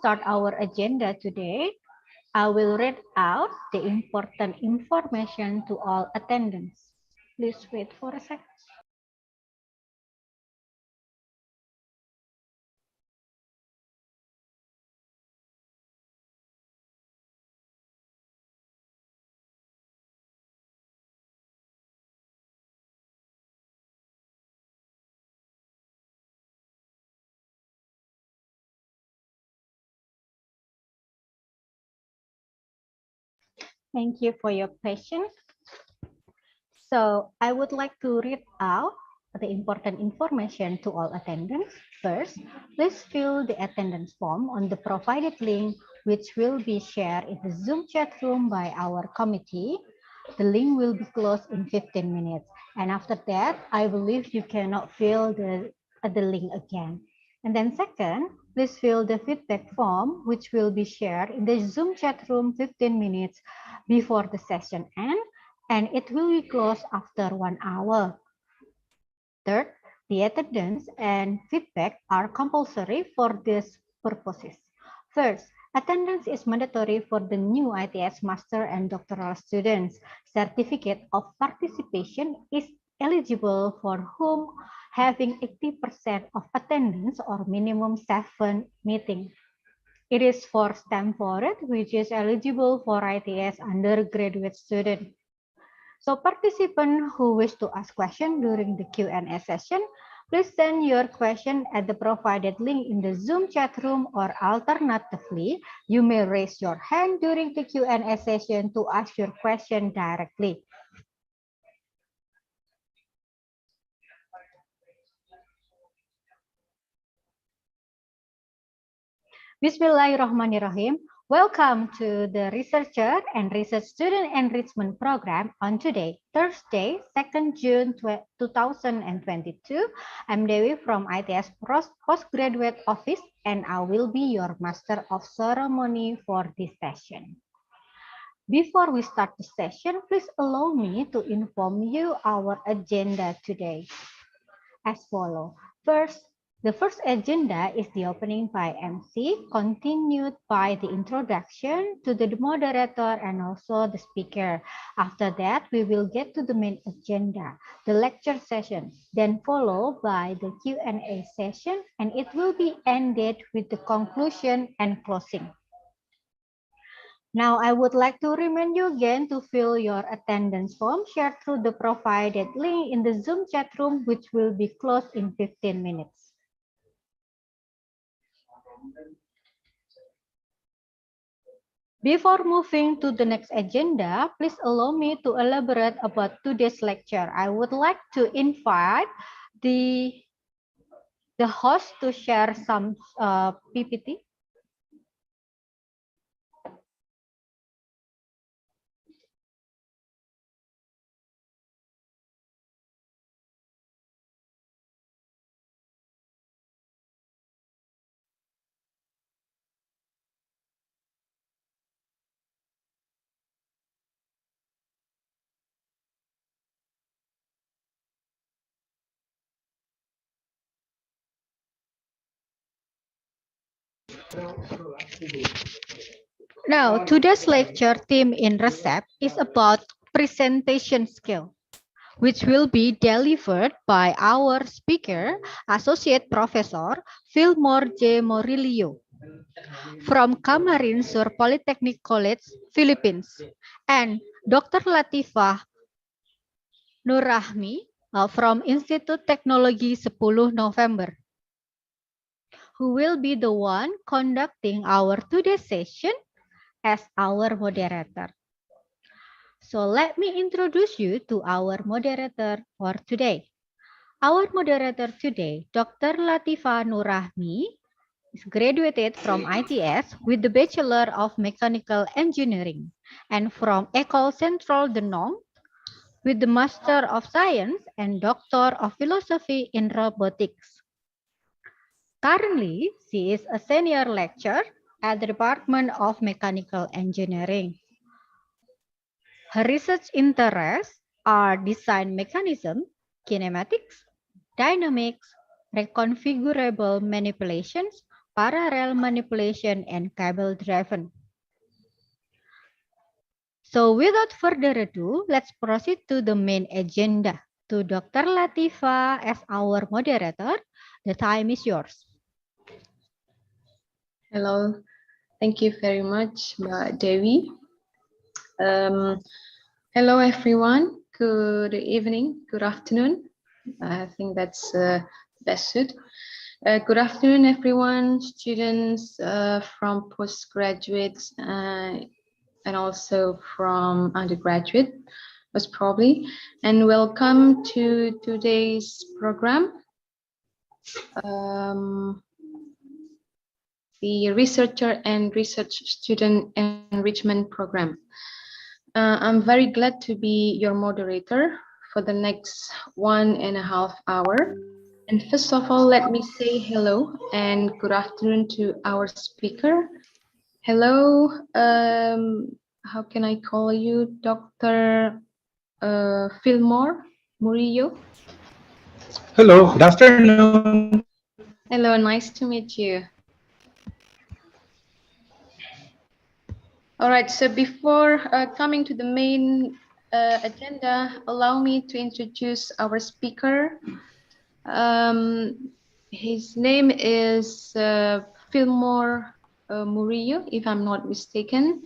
start our agenda today, I will read out the important information to all attendants. Please wait for a second. Thank you for your patience. So I would like to read out the important information to all attendants. First, please fill the attendance form on the provided link, which will be shared in the Zoom chat room by our committee. The link will be closed in 15 minutes. And after that, I believe you cannot fill the link again. And then second, please fill the feedback form, which will be shared in the Zoom chat room 15 minutes before the session ends, and it will be closed after 1 hour. Third, the attendance and feedback are compulsory for these purposes. First, attendance is mandatory for the new ITS master and doctoral students. Certificate of participation is eligible for whom having 80% of attendance or minimum 7 meetings. It is for Stanford, which is eligible for ITS undergraduate students. So participants who wish to ask questions during the Q&A session, please send your question at the provided link in the Zoom chat room, or alternatively, you may raise your hand during the Q&A session to ask your question directly. Bismillahirrahmanirrahim. Welcome to the Researcher and Research Student Enrichment Program on today, Thursday, 2nd June 2022. I'm Dewi from ITS Postgraduate Office, and I will be your Master of Ceremony for this session. Before we start the session, please allow me to inform you our agenda today as follows. First, the first agenda is the opening by MC, continued by the introduction to the moderator and also the speaker. After that, we will get to the main agenda, the lecture session, then followed by the Q&A session, and it will be ended with the conclusion and closing. Now, I would like to remind you again to fill your attendance form shared through the provided link in the Zoom chat room, which will be closed in 15 minutes. Before moving to the next agenda, please allow me to elaborate about today's lecture. I would like to invite the host to share some PPT. Now, today's lecture theme in R2SEP is about presentation skill, which will be delivered by our speaker, Associate Professor Fillmore J. Morillo from Camarines Sur Polytechnic College, Philippines, and Dr. Latifah Nurrahmi from Institute Teknologi 10 November, who will be the one conducting our today's session as our moderator. So let me introduce you to our moderator for today. Our moderator today, Dr. Latifah Nurrahmi, is graduated from ITS with the Bachelor of Mechanical Engineering and from École Centrale de Nantes with the Master of Science and Doctor of Philosophy in Robotics. Currently, she is a senior lecturer at the Department of Mechanical Engineering. Her research interests are design mechanism, kinematics, dynamics, reconfigurable manipulations, parallel manipulation, and cable driven. So without further ado, let's proceed to the main agenda. To Dr. Latifa as our moderator, the time is yours. Hello, thank you very much, Mbak Dewi. Hello, everyone. Good evening, good afternoon. I think that's best suit. Good afternoon, everyone, students from postgraduates and also from undergraduate, most probably. And welcome to today's program. The Researcher and Research Student Enrichment Program. I'm very glad to be your moderator for the next 1.5 hours. And first of all, let me say hello and good afternoon to our speaker. Hello, how can I call you? Dr. Fillmore Murillo. Hello, good afternoon. Hello, nice to meet you. All right, so before coming to the main agenda, allow me to introduce our speaker. His name is Fillmore Murillo, if I'm not mistaken.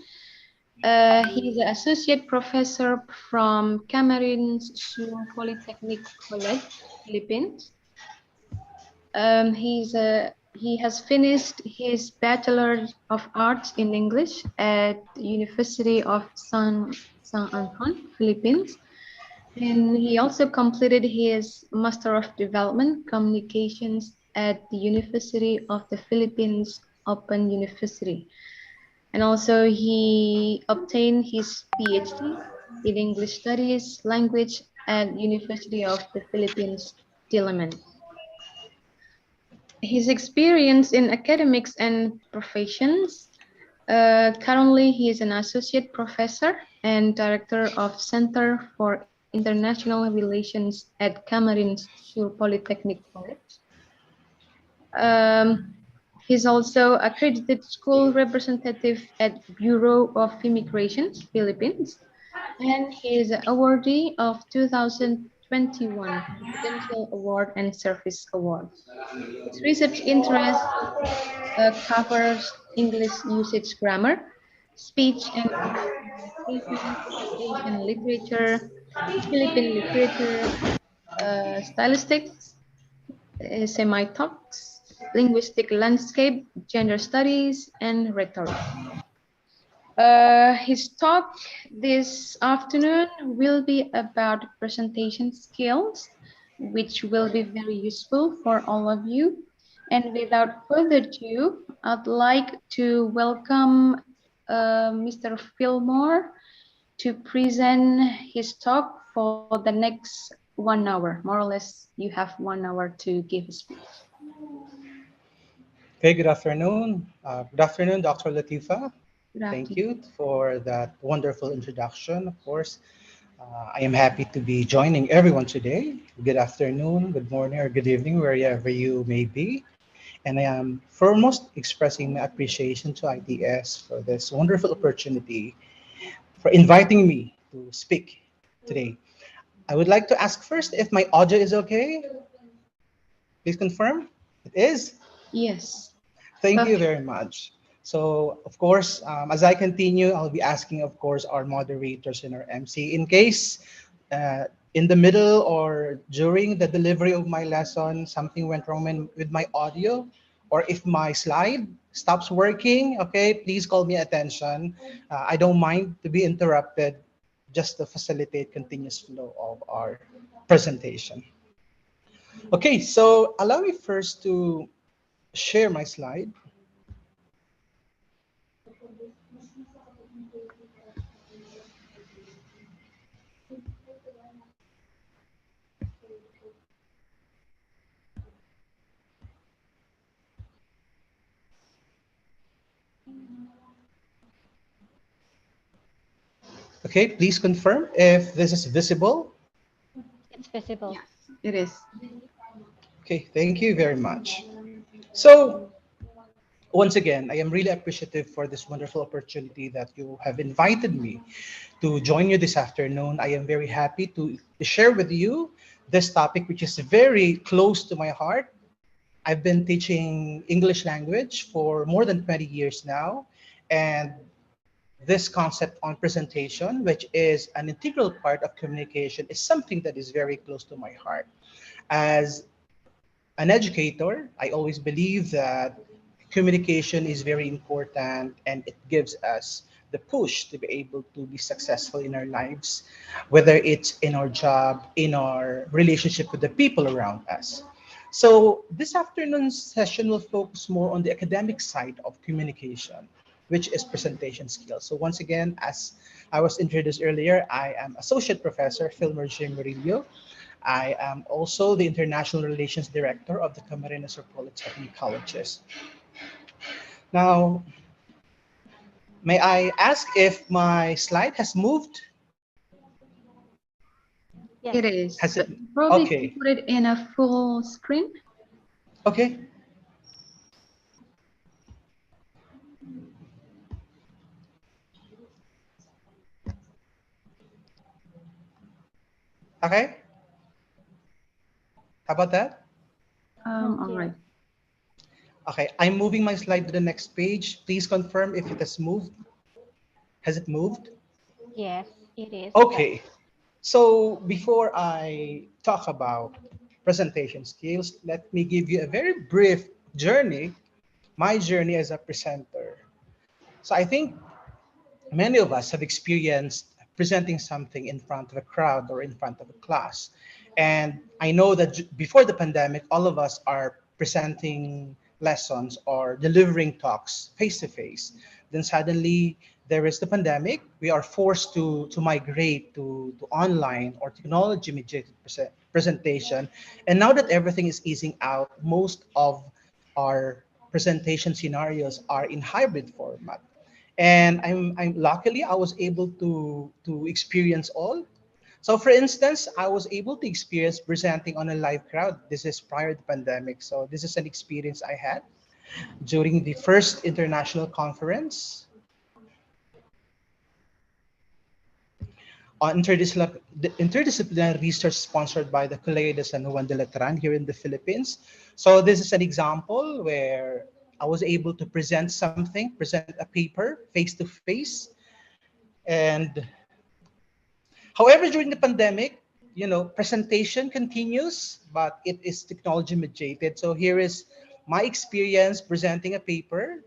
He's an associate professor from Cameroon's Sur Polytechnic College, Philippines. He has finished his Bachelor of Arts in English at the University of San Anton, Philippines. And he also completed his Master of Development Communications at the University of the Philippines Open University. And also he obtained his PhD in English Studies Language at University of the Philippines, Diliman. His experience in academics and professions. Currently, he is an associate professor and director of Center for International Relations at Cameroon's Sur Polytechnic College. He's also accredited school representative at Bureau of Immigration, Philippines, and he is an awardee of 2021 Presidential Award and Service Award. His research interests covers English usage grammar, speech and oral communication, Asian literature, Philippine literature, stylistics, semi-talks, linguistic landscape, gender studies, and rhetoric. His talk this afternoon will be about presentation skills, which will be very useful for all of you. And without further ado, I'd like to welcome Mr. Fillmore to present his talk for the next 1 hour. More or less, you have 1 hour to give a speech. Okay, good afternoon. Good afternoon, Dr. Latifa. Good Thank afternoon. you for that wonderful introduction. Of course, I am happy to be joining everyone today. Good afternoon, good morning, or good evening, wherever you may be. And I am foremost expressing my appreciation to ITS for this wonderful opportunity, for inviting me to speak today. I would like to ask first if my audio is okay. Please confirm. It is? Yes. Thank you Perfect. very much. So, of course, as I continue, I'll be asking, of course, our moderators and our MC in case in the middle or during the delivery of my lesson, something went wrong with my audio, or if my slide stops working, okay, please call me attention. I don't mind to be interrupted just to facilitate continuous flow of our presentation. Okay, so allow me first to share my slide. Okay, please confirm if this is visible. It's visible. Yes, it is. Okay, thank you very much. So, once again, I am really appreciative for this wonderful opportunity that you have invited me to join you this afternoon. I am very happy to share with you this topic, which is very close to my heart. I've been teaching English language for more than 20 years now, and this concept on presentation, which is an integral part of communication, is something that is very close to my heart. As an educator, I always believe that communication is very important and it gives us the push to be able to be successful in our lives, whether it's in our job, in our relationship with the people around us. So, this afternoon's session will focus more on the academic side of communication, which is presentation skills. So, once again, as I was introduced earlier, I am Associate Professor Filmer J. Murillo. I am also the International Relations Director of the Camarines Polytechnic Colleges. Now, may I ask if my slide has moved? Yes. It Has is, it? but probably Okay. to put it in a full screen. Okay. Okay. How about that? All Okay. right. Okay. I'm moving my slide to the next page. Please confirm if it has moved. Has it moved? Yes, it is. But Okay. So before I talk about presentation skills, let me give you a very brief journey, my journey as a presenter. So I think many of us have experienced presenting something in front of a crowd or in front of a class. And I know that before the pandemic, all of us are presenting lessons or delivering talks face to face. Then suddenly there is the pandemic. We are forced to migrate to online or technology mediated presentation. And now that everything is easing out, most of our presentation scenarios are in hybrid format, and I'm luckily I was able to experience all. So for instance, I was able to experience presenting on a live crowd. This is prior to the pandemic, so this is an experience I had during the first international conference on interdisciplinary research sponsored by the Colegio de San Juan de Letran here in the Philippines. So this is an example where I was able to present something, present a paper face to face. And however, during the pandemic, presentation continues, but it is technology mediated. So here is my experience presenting a paper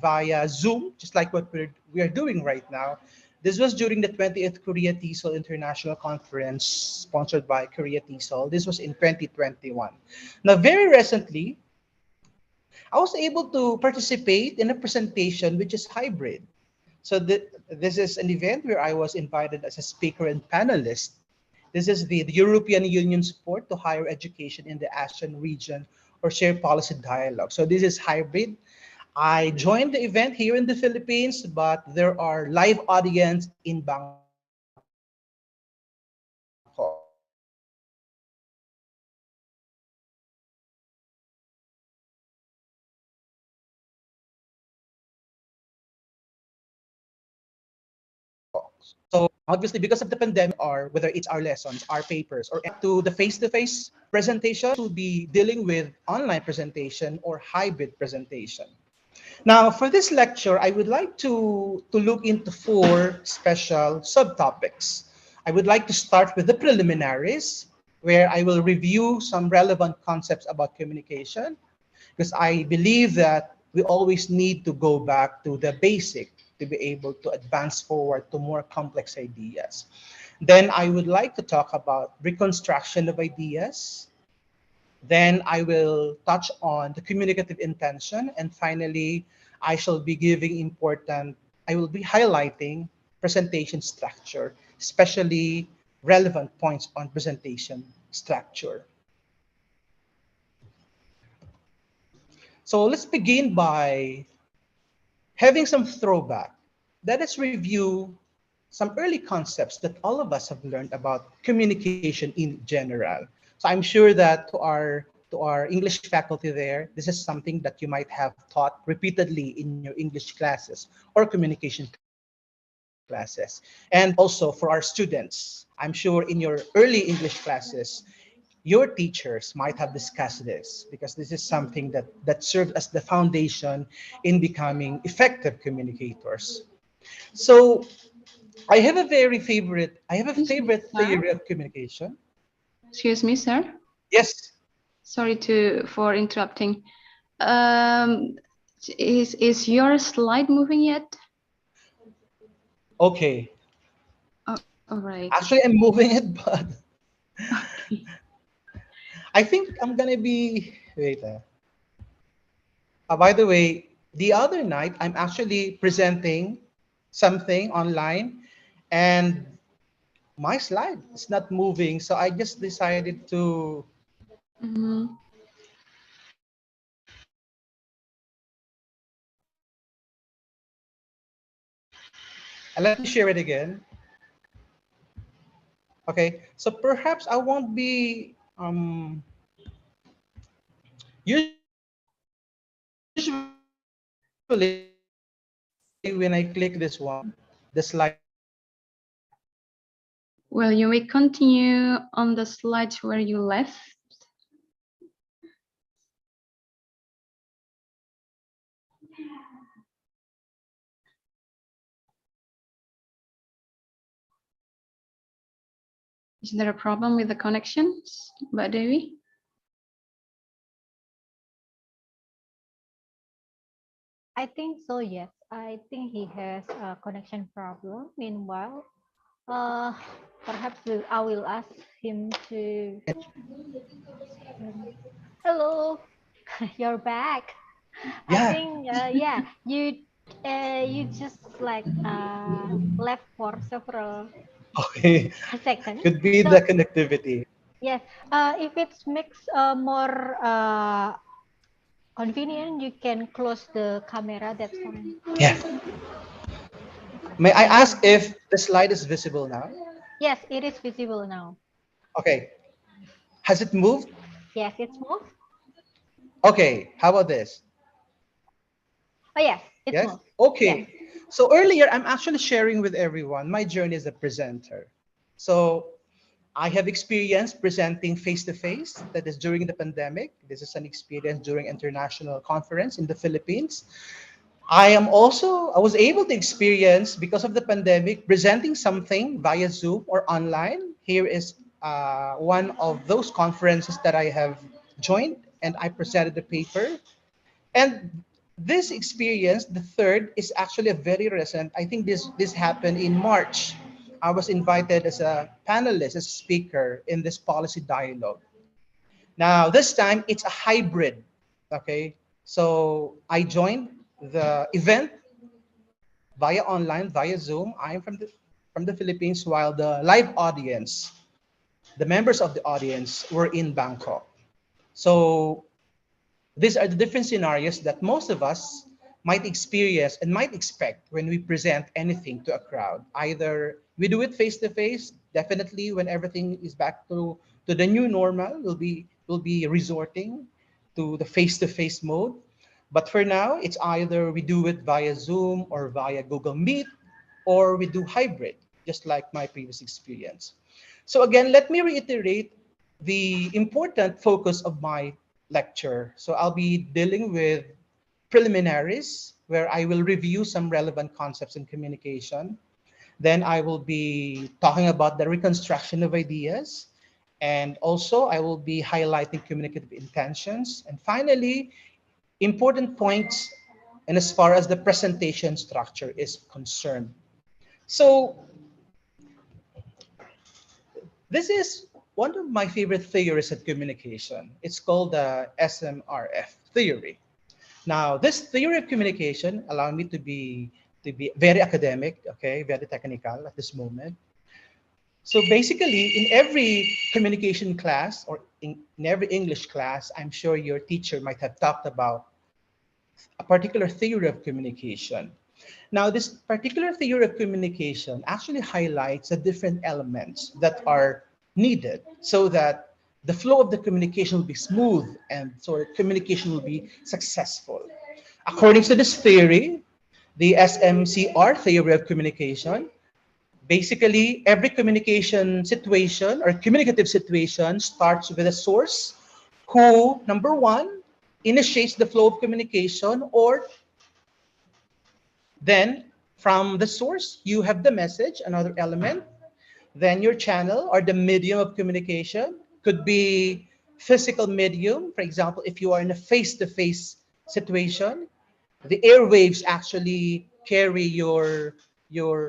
via Zoom, just like what we are doing right now. This was during the 20th Korea TESOL International Conference sponsored by Korea TESOL. This was in 2021. Now, very recently, I was able to participate in a presentation which is hybrid. So this is an event where I was invited as a speaker and panelist. This is the European Union support to higher education in the ASEAN region or share policy dialogue. So this is hybrid. I joined the event here in the Philippines, but there are live audience in Bangkok. So this is an event where I was invited as a speaker and panelist. So this is the European Union support to higher education in the ASEAN region or share policy dialogue. So this is Bangkok. So obviously, because of the pandemic, or whether it's our lessons, our papers, or to the face-to-face presentation, to be dealing with online presentation or hybrid presentation. Now, for this lecture, I would like to look into four special subtopics. I would like to start with the preliminaries, where I will review some relevant concepts about communication, because I believe that we always need to go back to the basic to be able to advance forward to more complex ideas. Then I would like to talk about reconstruction of ideas. Then I will touch on the communicative intention. And finally, I will be highlighting presentation structure, especially relevant points on presentation structure. So let's begin by having some throwback. Let us review some early concepts that all of us have learned about communication in general. So I'm sure that to our English faculty there, this is something that you might have taught repeatedly in your English classes or communication classes. And also for our students, I'm sure in your early English classes, your teachers might have discussed this because this is something that serves as the foundation in becoming effective communicators. So I have a Excuse me, favorite sir. theory of communication. Excuse me, sir. Yes. Sorry for interrupting. Um, is your slide moving yet? Okay. Oh, all right. Actually, I'm moving it, but Okay. I think I'm gonna be. Wait. By the way, the other night I'm actually presenting something online, and my slide is not moving, so I just decided to. Mhm. Let me share it again. Okay, so perhaps I won't be. Usually, when I click this one, the slide is moving. Well, you may continue on the slides where you left. Is there a problem with the connections, Mbak Dewi? I think so, yes. I think he has a connection problem. Meanwhile, uh, perhaps I will ask him to. Hello, you're back. I Yeah. think, yeah, you just like left for several Okay. seconds. Could be the So connectivity. yes, if it makes more convenient, you can close the camera. That's fine. Yeah. May I ask if the slide is visible now? Yes, it is visible now. Okay. Has it moved? Yes, it's moved. Okay. How about this? Oh yes, it's Yes? moved. Yes. Okay. So earlier, I'm actually sharing with everyone my journey as a presenter. So I have experienced presenting face to face, that is during the pandemic. This is an experience during international conference in the Philippines. I was able to experience, because of the pandemic, presenting something via Zoom or online. Here is one of those conferences that I have joined, and I presented the paper. And this experience, the third, is actually a very recent. I think this happened in March. I was invited as a panelist, as a speaker in this policy dialogue. Now, this time it's a hybrid. Okay, so I joined the event via online, via Zoom. I'm from the Philippines, while the live audience, the members of the audience, were in Bangkok. So these are the different scenarios that most of us might experience and might expect when we present anything to a crowd. Either we do it face to face, definitely when everything is back to the new normal, we'll be resorting to the face to face mode. But for now, it's either we do it via Zoom or via Google Meet, or we do hybrid, just like my previous experience. So again, let me reiterate the important focus of my lecture. So I'll be dealing with preliminaries, where I will review some relevant concepts in communication. Then I will be talking about the reconstruction of ideas. And also, I will be highlighting communicative intentions. And finally, important points and as far as the presentation structure is concerned. So this is one of my favorite theories of communication. It's called the SMRF theory. Now, this theory of communication allowed me to be very academic, okay, very technical at this moment. So basically, in every communication class or in every English class, I'm sure your teacher might have talked about a particular theory of communication. Now, this particular theory of communication actually highlights the different elements that are needed so that the flow of the communication will be smooth, and so the communication will be successful. According to this theory, the SMCR theory of communication, basically every communication situation or communicative situation starts with a source who, number one, initiates the flow of communication, or then from the source, you have the message, another element. Then your channel or the medium of communication could be physical medium. For example, if you are in a face-to-face situation, the airwaves actually carry your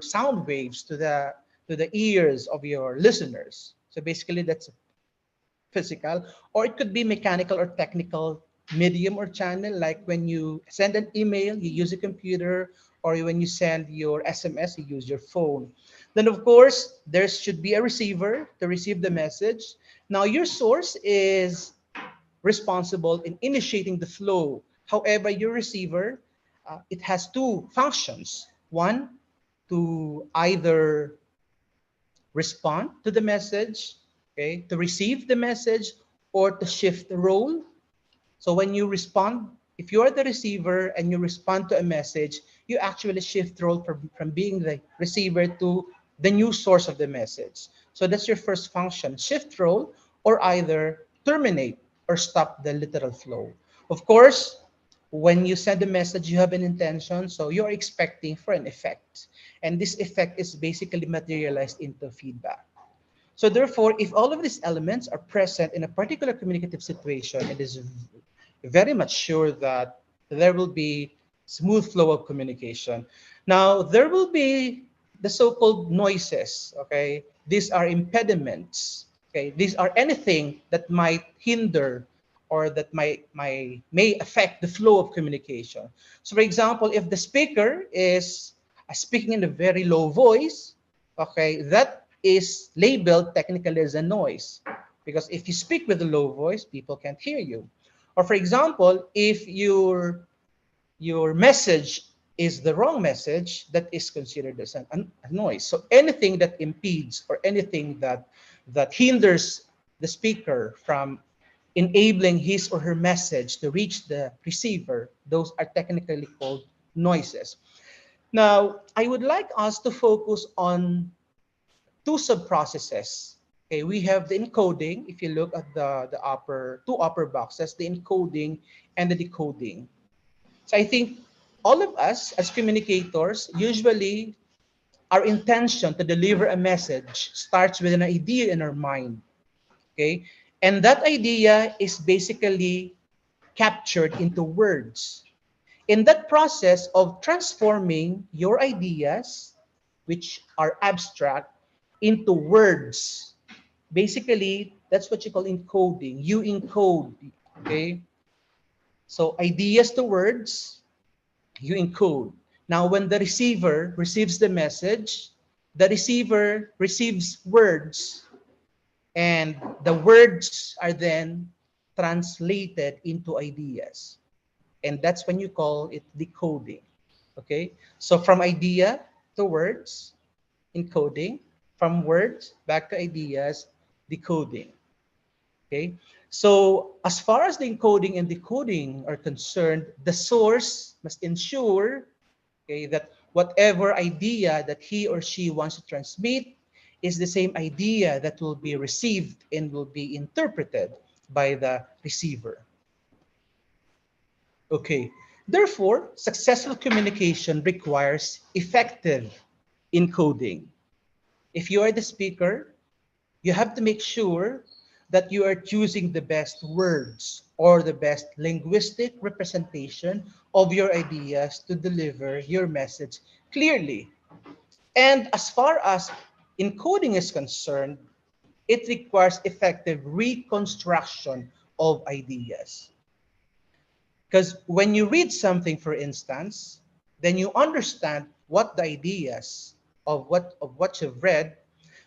sound waves to the ears of your listeners. So basically, that's physical, or it could be mechanical or technical medium or channel, like when you send an email, you use a computer, or when you send your SMS, you use your phone. Then, of course, there should be a receiver to receive the message. Now, your source is responsible in initiating the flow. However, your receiver, it has two functions. One, to either respond to the message, okay, to receive the message, or to shift the role. So when you respond, if you are the receiver and you respond to a message, you actually shift role from being the receiver to the new source of the message. So that's your first function, shift role, or either terminate or stop the literal flow. Of course, when you send a message, you have an intention, so you're expecting for an effect. And this effect is basically materialized into feedback. So therefore, if all of these elements are present in a particular communicative situation, it is very much sure that there will be smooth flow of communication. Now, there will be the so-called noises, okay? These are impediments, okay? These are anything that might hinder or that may affect the flow of communication. So for example, if the speaker is speaking in a very low voice, okay, that is labeled technically as a noise, because if you speak with a low voice, people can't hear you. Or for example, if your message is the wrong message, that is considered as a noise. So anything that impedes or anything that hinders the speaker from enabling his or her message to reach the receiver, those are technically called noises. Now, I would like us to focus on two sub-processes. Okay, we have the encoding. If you look at the upper two upper boxes, the encoding and the decoding. So I think all of us as communicators, usually our intention to deliver a message starts with an idea in our mind. Okay, and that idea is basically captured into words. In that process of transforming your ideas, which are abstract, into words, basically, that's what you call encoding. You encode, okay? So ideas to words, you encode. Now, when the receiver receives the message, the receiver receives words, and the words are then translated into ideas. And that's when you call it decoding. Okay? So from idea to words, encoding, from words back to ideas, decoding. Okay? So as far as the encoding and decoding are concerned, the source must ensure, okay, that whatever idea that he or she wants to transmit is the same idea that will be received and will be interpreted by the receiver. Okay. Therefore, successful communication requires effective encoding. If you are the speaker, you have to make sure that you are choosing the best words or the best linguistic representation of your ideas to deliver your message clearly. And as far as encoding is concerned, it requires effective reconstruction of ideas. Because when you read something, for instance, then you understand what the ideas of what you've read,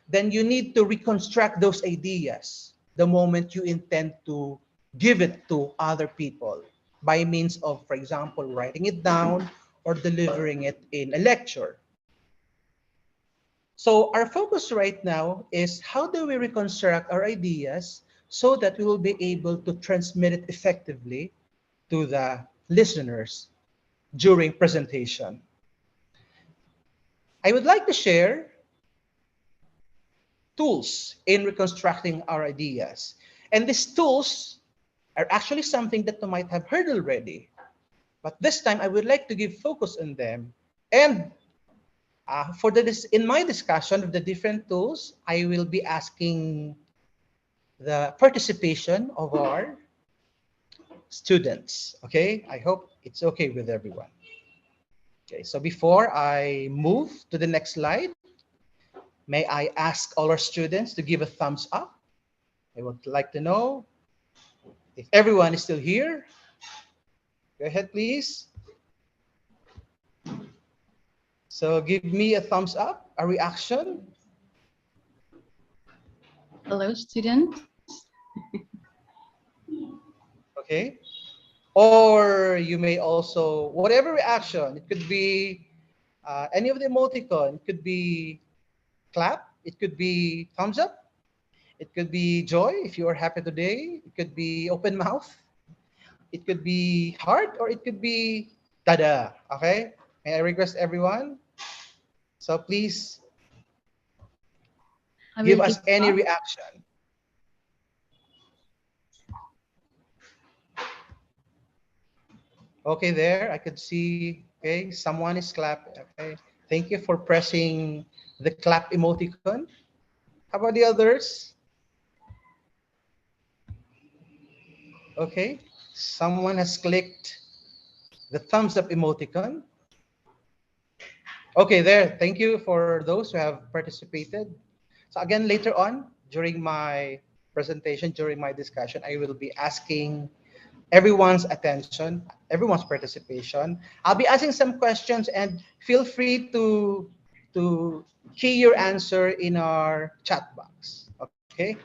then you need to reconstruct those ideas the moment you intend to give it to other people by means of, for example, writing it down or delivering it in a lecture. So our focus right now is how do we reconstruct our ideas so that we will be able to transmit it effectively to the listeners during presentation. I would like to share tools in reconstructing our ideas. And these tools are actually something that you might have heard already. But this time, I would like to give focus on them. And in my discussion of the different tools, I will be asking the participation of our students. Okay, I hope it's okay with everyone. Okay, so before I move to the next slide, may I ask all our students to give a thumbs up? I would like to know if everyone is still here. Go ahead, please. So give me a thumbs up, a reaction. Hello, students. Okay. Or you may also, whatever reaction, it could be any of the emoticon, it could be clap, it could be thumbs up, it could be joy if you are happy today, it could be open mouth, it could be heart, or it could be tada. Okay? May I request everyone? So please I will give give us any up. reaction. Okay, there, I could see, okay, someone is clapping. Okay, thank you for pressing the clap emoticon. How about the others? Okay, someone has clicked the thumbs up emoticon. Okay, there, thank you for those who have participated. So again, later on, during my presentation, during my discussion, I will be asking everyone's attention, everyone's participation. I'll be asking some questions and feel free to key your answer in our chat box. Okay.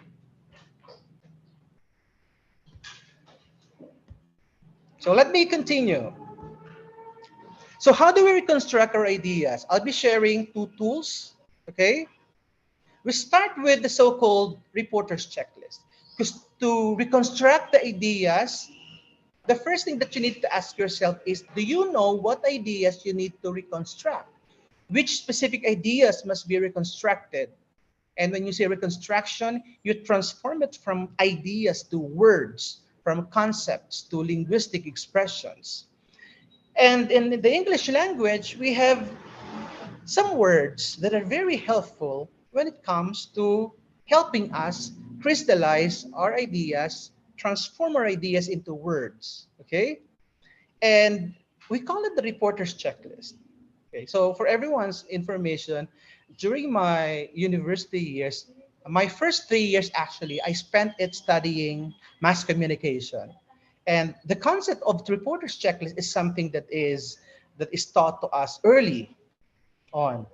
So let me continue. So how do we reconstruct our ideas? I'll be sharing two tools. Okay. We start with the so-called reporter's checklist. Because to reconstruct the ideas, the first thing that you need to ask yourself is, do you know what ideas you need to reconstruct? Which specific ideas must be reconstructed? And when you say reconstruction, you transform it from ideas to words, from concepts to linguistic expressions. And in the English language, we have some words that are very helpful when it comes to helping us crystallize our ideas, transform our ideas into words. Okay? And we call it the reporter's checklist. Okay, so for everyone's information, during my university years, my first 3 years actually, I spent it studying mass communication. And the concept of the reporter's checklist is something that is taught to us early on.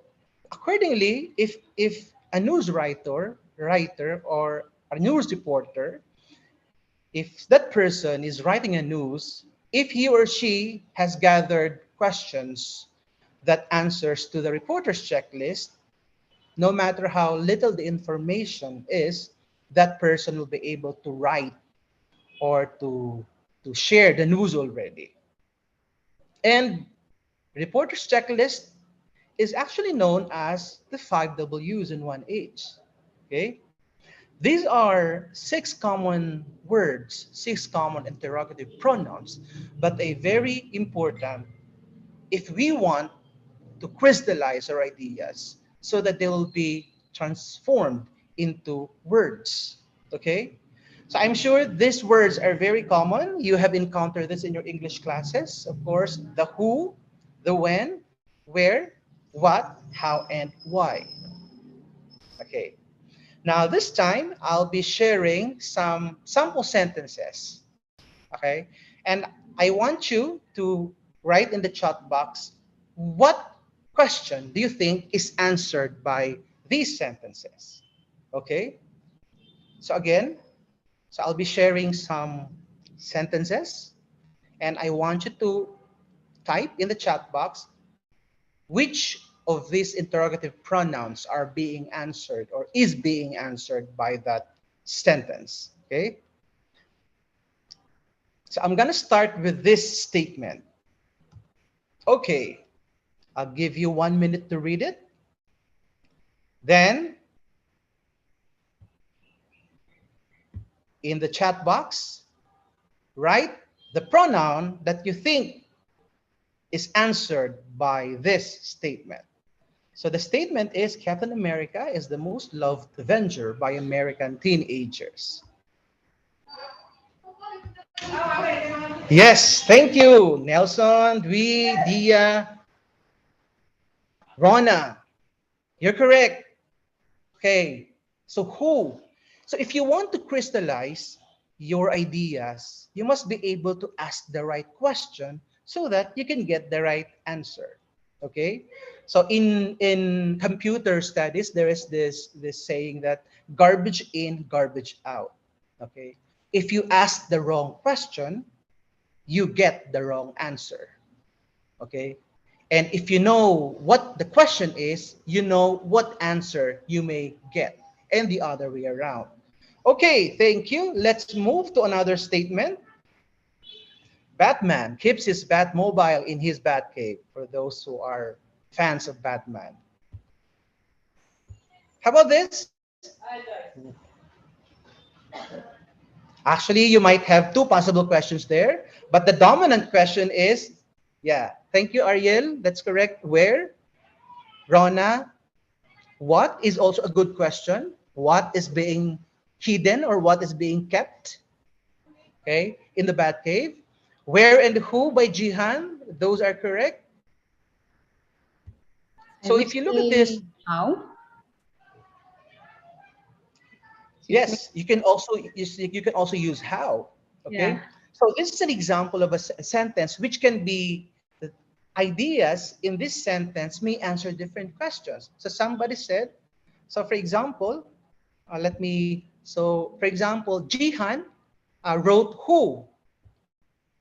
Accordingly, if a news writer or a news reporter, if that person is writing a news, if he or she has gathered questions that answers to the reporter's checklist, no matter how little the information is, that person will be able to write or to share the news already. And reporter's checklist is actually known as the 5 Ws in 1H. Okay? These are 6 common words, 6 common interrogative pronouns, but a very important if we want to crystallize our ideas so that they will be transformed into words. Okay? So I'm sure these words are very common. You have encountered this in your English classes. Of course, the who, the when, where, what, how, and why. Okay. Now this time, I'll be sharing some sample sentences. Okay. And I want you to write in the chat box what question do you think is answered by these sentences. Okay. So again, so I'll be sharing some sentences and I want you to type in the chat box which of these interrogative pronouns are being answered or is being answered by that sentence. Okay. So I'm going to start with this statement. Okay. I'll give you 1 minute to read it. Then in the chat box, write the pronoun that you think is answered by this statement. So the statement is Captain America is the most loved Avenger by American teenagers. Yes, thank you, Nelson, Dwi, Dia, Rona. You're correct. Okay, so who? So if you want to crystallize your ideas, you must be able to ask the right question so that you can get the right answer. Okay, so in computer studies, there is this saying that garbage in, garbage out. Okay, if you ask the wrong question, you get the wrong answer. Okay, and if you know what the question is, you know what answer you may get, and the other way around. Okay, thank you. Let's move to another statement. Batman keeps his Batmobile in his Batcave, for those who are fans of Batman. How about this? Actually, you might have two possible questions there, but the dominant question is, yeah, thank you, Ariel. That's correct. Where? Rona, what is also a good question. What is being hidden or what is being kept? Okay, in the Batcave. Where and who by Jihan? Those are correct. I So would if you look at this, say how. Excuse me. yes, you can also use how. Yeah. Okay, so this is an example of a sentence which can be the ideas in this sentence may answer different questions. So somebody said, so for example, for example, Jihan wrote who.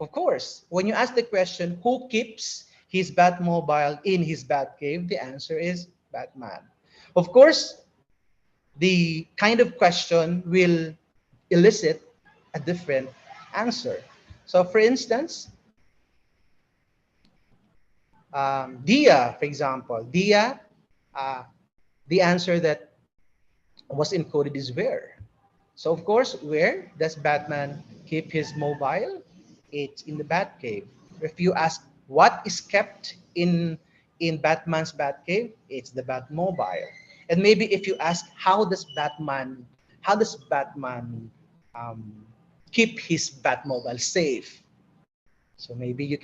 Of course, when you ask the question, who keeps his Batmobile in his Batcave, the answer is Batman. Of course, the kind of question will elicit a different answer. So, for instance, Dia, for example, Dia, uh, the answer that was encoded is where. So, of course, where does Batman keep his mobile? It's in the Batcave. If you ask what is kept in Batman's Batcave, it's the Batmobile. And maybe if you ask how does Batman keep his Batmobile safe? So maybe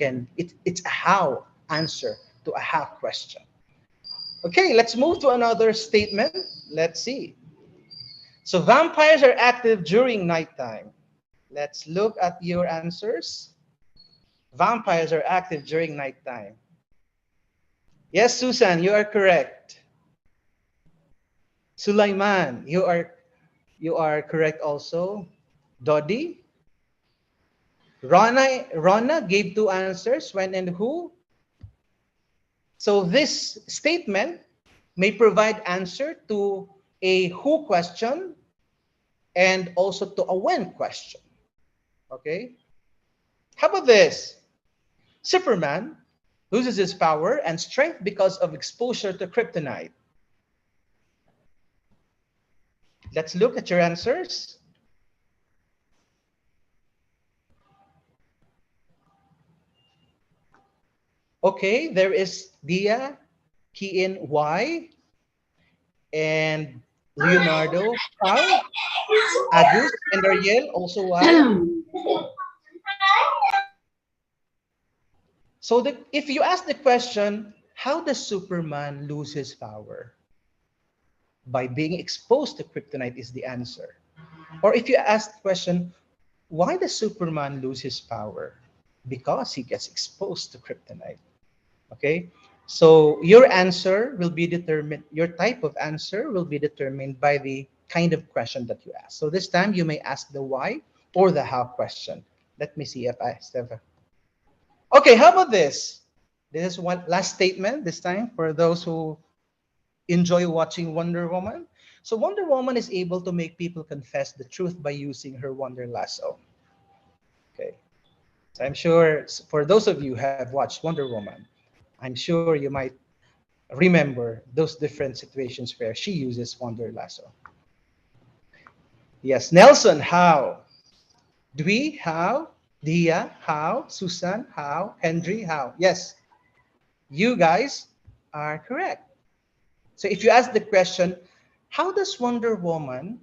it's a how answer to a how question. Okay, let's move to another statement. Let's see. So vampires are active during nighttime. Let's look at your answers. Vampires are active during nighttime. Yes, Susan, you are correct. Sulaiman, you are correct also. Dodi, Rona gave two answers, when and who. So this statement may provide answer to a who question and also to a when question. Okay? How about this? Superman loses his power and strength because of exposure to kryptonite. Let's look at your answers. Okay, there is Dia, key in Y, and Leonardo, how? Agus and Ariel, also Y. So if you ask the question, how does Superman lose his power? By being exposed to kryptonite is the answer. Or if you ask the question, why does Superman lose his power? Because he gets exposed to kryptonite. Okay? So your answer will be determined, your type of answer will be determined by the kind of question that you ask. So this time you may ask the why or the how question. Let me see if I have. Okay, how about this? This is one last statement this time for those who enjoy watching Wonder Woman. So Wonder Woman is able to make people confess the truth by using her wonder lasso. Okay. So I'm sure for those of you who have watched Wonder Woman, I'm sure you might remember those different situations where she uses wonder lasso. Yes, Nelson, how? Dwi, how? Dia, how? Susan, how? Henry, how? Yes, you guys are correct. So if you ask the question, how does Wonder Woman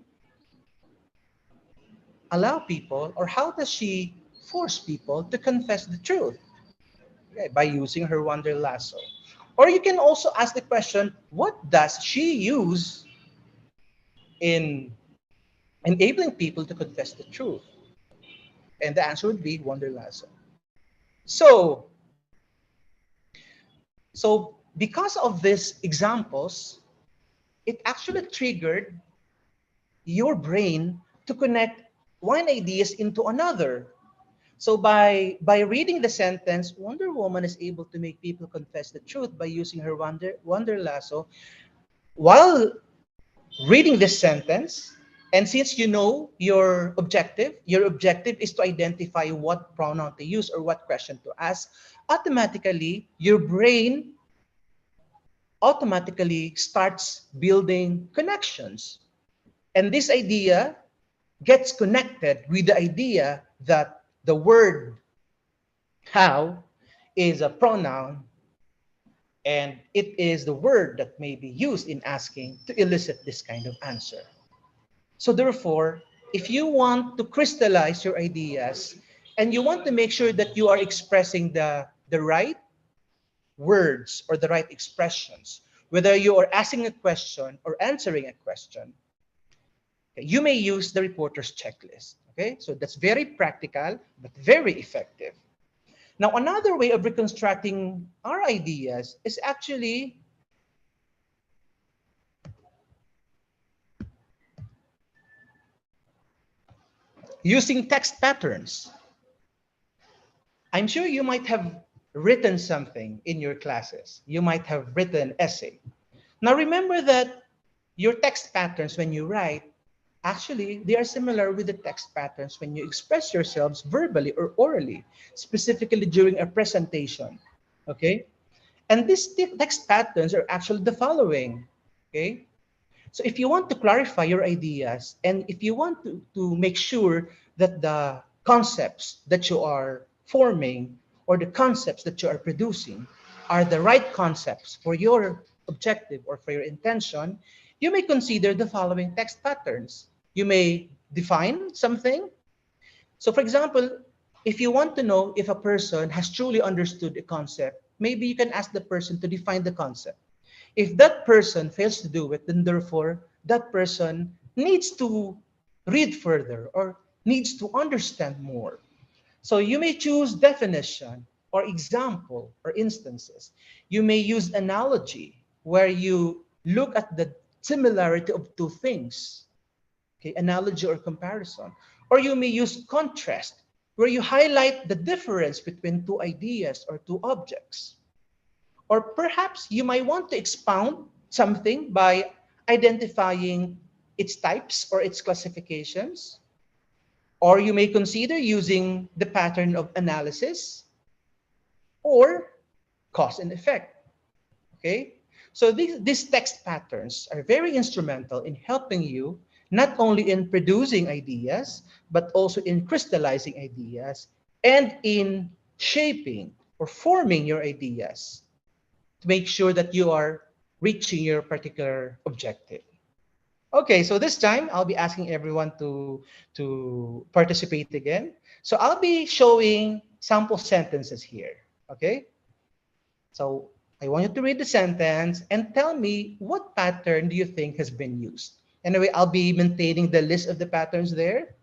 allow people, or how does she force people to confess the truth? Okay, by using her wonder lasso. Or you can also ask the question, what does she use in enabling people to confess the truth? And the answer would be wonder lasso. So, so because of these examples, it actually triggered your brain to connect one ideas into another. So by reading the sentence, Wonder Woman is able to make people confess the truth by using her wonder lasso. While reading this sentence, and since you know your objective is to identify what pronoun to use or what question to ask, automatically your brain automatically starts building connections. And this idea gets connected with the idea that the word how is a pronoun, and it is the word that may be used in asking to elicit this kind of answer. So therefore, if you want to crystallize your ideas and you want to make sure that you are expressing the right words or the right expressions, whether you are asking a question or answering a question, okay, you may use the reporter's checklist. Okay, so that's very practical but very effective. Now, another way of reconstructing our ideas is actually using text patterns. I'm sure you might have written something in your classes. You might have written essay. Now remember that your text patterns when you write, actually, they are similar with the text patterns when you express yourselves verbally or orally, specifically during a presentation. Okay? And these text patterns are actually the following. Okay? So if you want to clarify your ideas and if you want to make sure that the concepts that you are forming or the concepts that you are producing are the right concepts for your objective or for your intention, you may consider the following text patterns. You may define something. So for example, if you want to know if a person has truly understood a concept, maybe you can ask the person to define the concept. If that person fails to do it, then therefore that person needs to read further or needs to understand more. So you may choose definition or example or instances. You may use analogy where you look at the similarity of two things, okay, analogy or comparison. Or you may use contrast where you highlight the difference between two ideas or two objects. Or perhaps you might want to expound something by identifying its types or its classifications. Or you may consider using the pattern of analysis or cause and effect. Okay? So these text patterns are very instrumental in helping you not only in producing ideas, but also in crystallizing ideas and in shaping or forming your ideas to make sure that you are reaching your particular objective. Okay, so this time I'll be asking everyone to participate again. So I'll be showing sample sentences here. Okay, so I want you to read the sentence and tell me what pattern do you think has been used. Anyway, I'll be maintaining the list of the patterns there.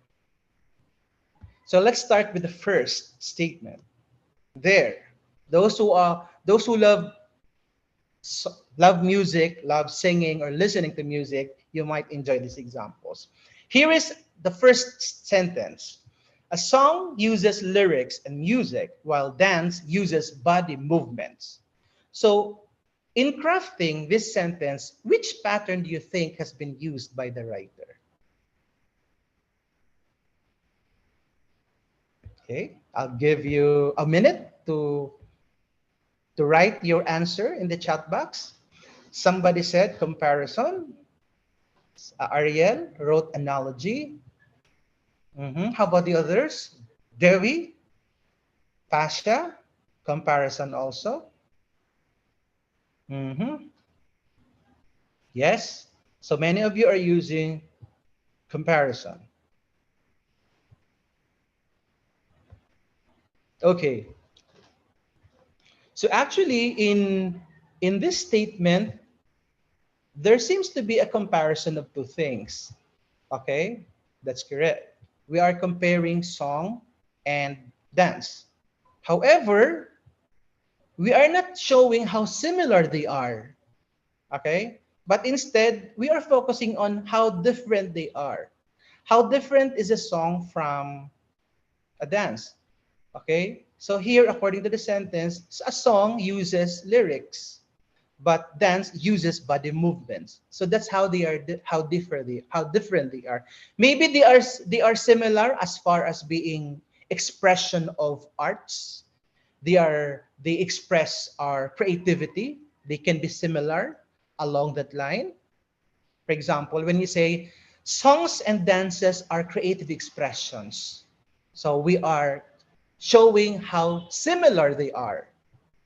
So let's start with the first statement. There, those who love music, love singing, or listening to music, you might enjoy these examples. Here is the first sentence. A song uses lyrics and music, while dance uses body movements. So In crafting this sentence, which pattern do you think has been used by the writer? Okay, I'll give you a minute to write your answer in the chat box. Somebody said comparison. Ariel wrote analogy. How about the others? Dewi, Pasha, comparison also. Yes, so many of you are using comparison. Okay, so actually in this statement, there seems to be a comparison of two things. Okay, that's correct. We are comparing song and dance. However, we are not showing how similar they are. Okay, but instead we are focusing on how different they are. How different is a song from a dance? Okay, so here, according to the sentence, a song uses lyrics, but dance uses body movements. So that's how they are, how different they are. Maybe they are similar as far as being expression of arts. They express our creativity. They can be similar along that line. For example, when you say songs and dances are creative expressions, so we are showing how similar they are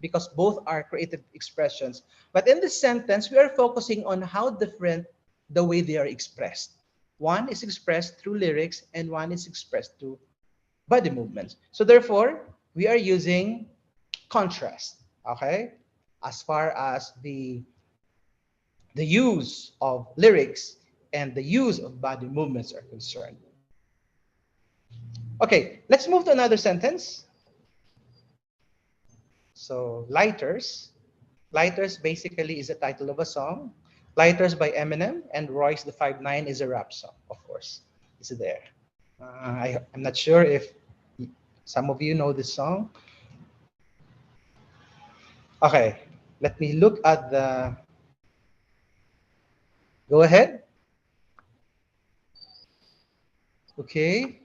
because both are creative expressions. But in this sentence, we are focusing on how different the way they are expressed. One is expressed through lyrics and one is expressed through body movements. So therefore, we are using contrast, okay? As far as the use of lyrics and the use of body movements are concerned. Okay, let's move to another sentence. So, Lighters. Lighters basically is the title of a song. Lighters by Eminem and Royce the 5'9" is a rap song, of course. It's there. I'm not sure if some of you know this song. Okay, let me look at the. Go ahead. Okay.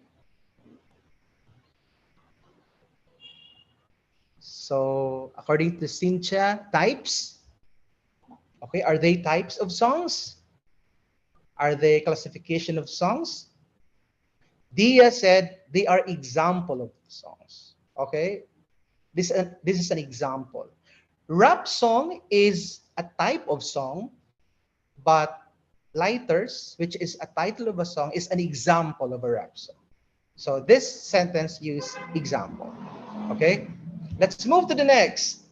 So, according to Cynthia, types. Okay, are they types of songs? Are they classification of songs? Dia said they are example of songs. Okay, this is an example. Rap song is a type of song, but Lighters, which is a title of a song, is an example of a rap song. So this sentence use example. Okay, let's move to the next.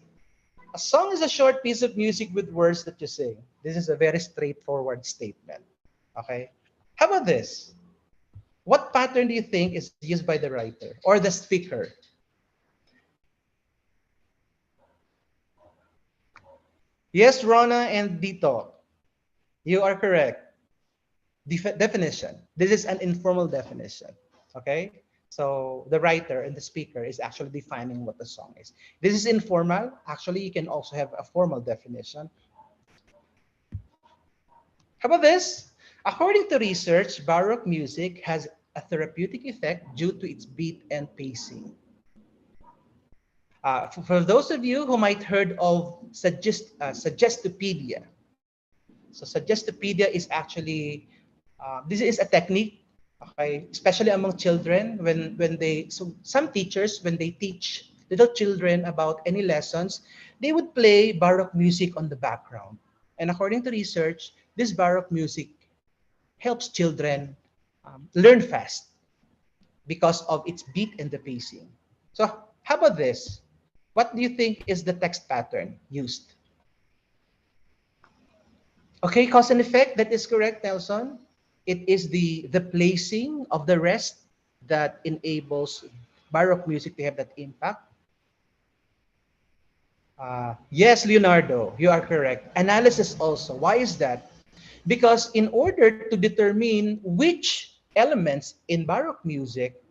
A song is a short piece of music with words that you sing. This is a very straightforward statement. Okay, how about this? What pattern do you think is used by the writer or the speaker? Yes, Rona and Dito, you are correct. Definition. This is an informal definition. Okay, so the writer and the speaker is actually defining what the song is. This is informal. Actually, you can also have a formal definition. How about this? According to research, Baroque music has a therapeutic effect due to its beat and pacing. For those of you who might heard of Suggestopedia. So Suggestopedia is actually, this is a technique, okay, especially among children so some teachers, when they teach little children about any lessons, they would play Baroque music on the background. And according to research, this Baroque music helps children learn fast because of its beat and the pacing. So how about this? What do you think is the text pattern used? Okay, cause and effect, that is correct, Nelson. It is the placing of the rest that enables Baroque music to have that impact. Yes, Leonardo, you are correct. Analysis also. Why is that? Because in order to determine which elements in Baroque music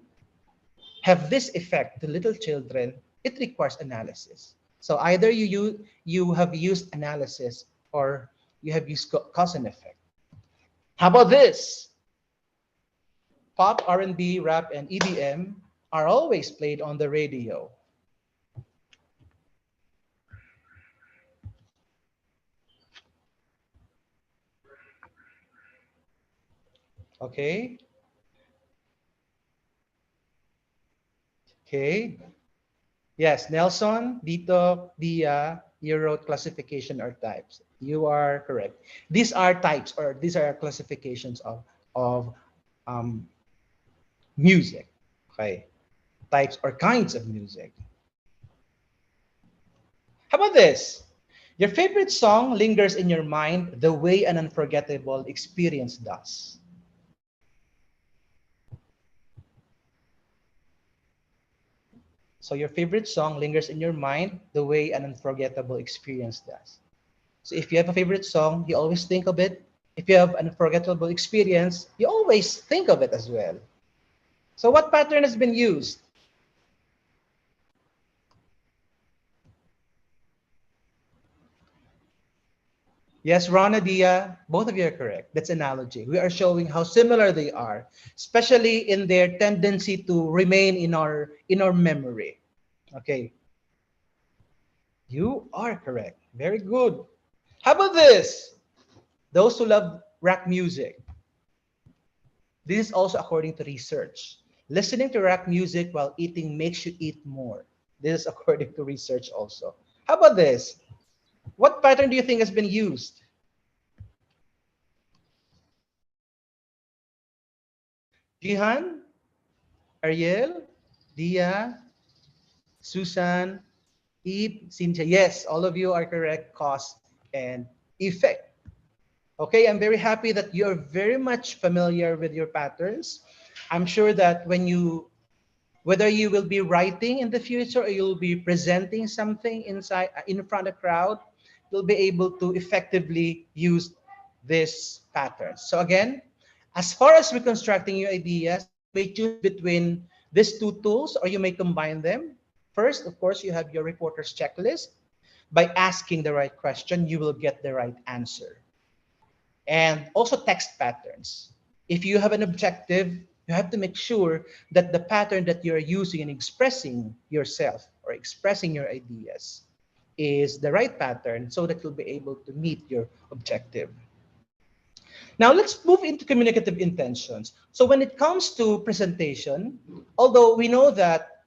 have this effect to little children, it requires analysis. So either you have used analysis or you have used cause and effect. How about this? Pop, R&B, rap, and EDM are always played on the radio. Okay. Okay. Yes, Nelson, Dito, Dia, you wrote classification or types. You are correct. These are types or these are classifications of um, music. Okay. Types or kinds of music. How about this? Your favorite song lingers in your mind the way an unforgettable experience does. So your favorite song lingers in your mind the way an unforgettable experience does. So if you have a favorite song, you always think of it. If you have an unforgettable experience, you always think of it as well. So what pattern has been used? Yes, Rana, Dia, both of you are correct. That's analogy. We are showing how similar they are, especially in their tendency to remain in our memory. Okay, you are correct. Very good. How about this? Those who love rock music. This is also according to research. Listening to rock music while eating makes you eat more. This is according to research also. How about this? What pattern do you think has been used? Jihan, Ariel, Dia, Susan, Eve, Cynthia. Yes, all of you are correct. Cause and effect. Okay, I'm very happy that you're very much familiar with your patterns. I'm sure that whether you will be writing in the future or you'll be presenting something inside in front of a crowd, you'll be able to effectively use this pattern. So again, as far as reconstructing your ideas, you may choose between these two tools or you may combine them. First, of course, you have your reporter's checklist. By asking the right question, you will get the right answer. And also text patterns. If you have an objective, you have to make sure that the pattern that you're using in expressing yourself or expressing your ideas is the right pattern so that you'll be able to meet your objective. Now let's move into communicative intentions. So when it comes to presentation, although we know that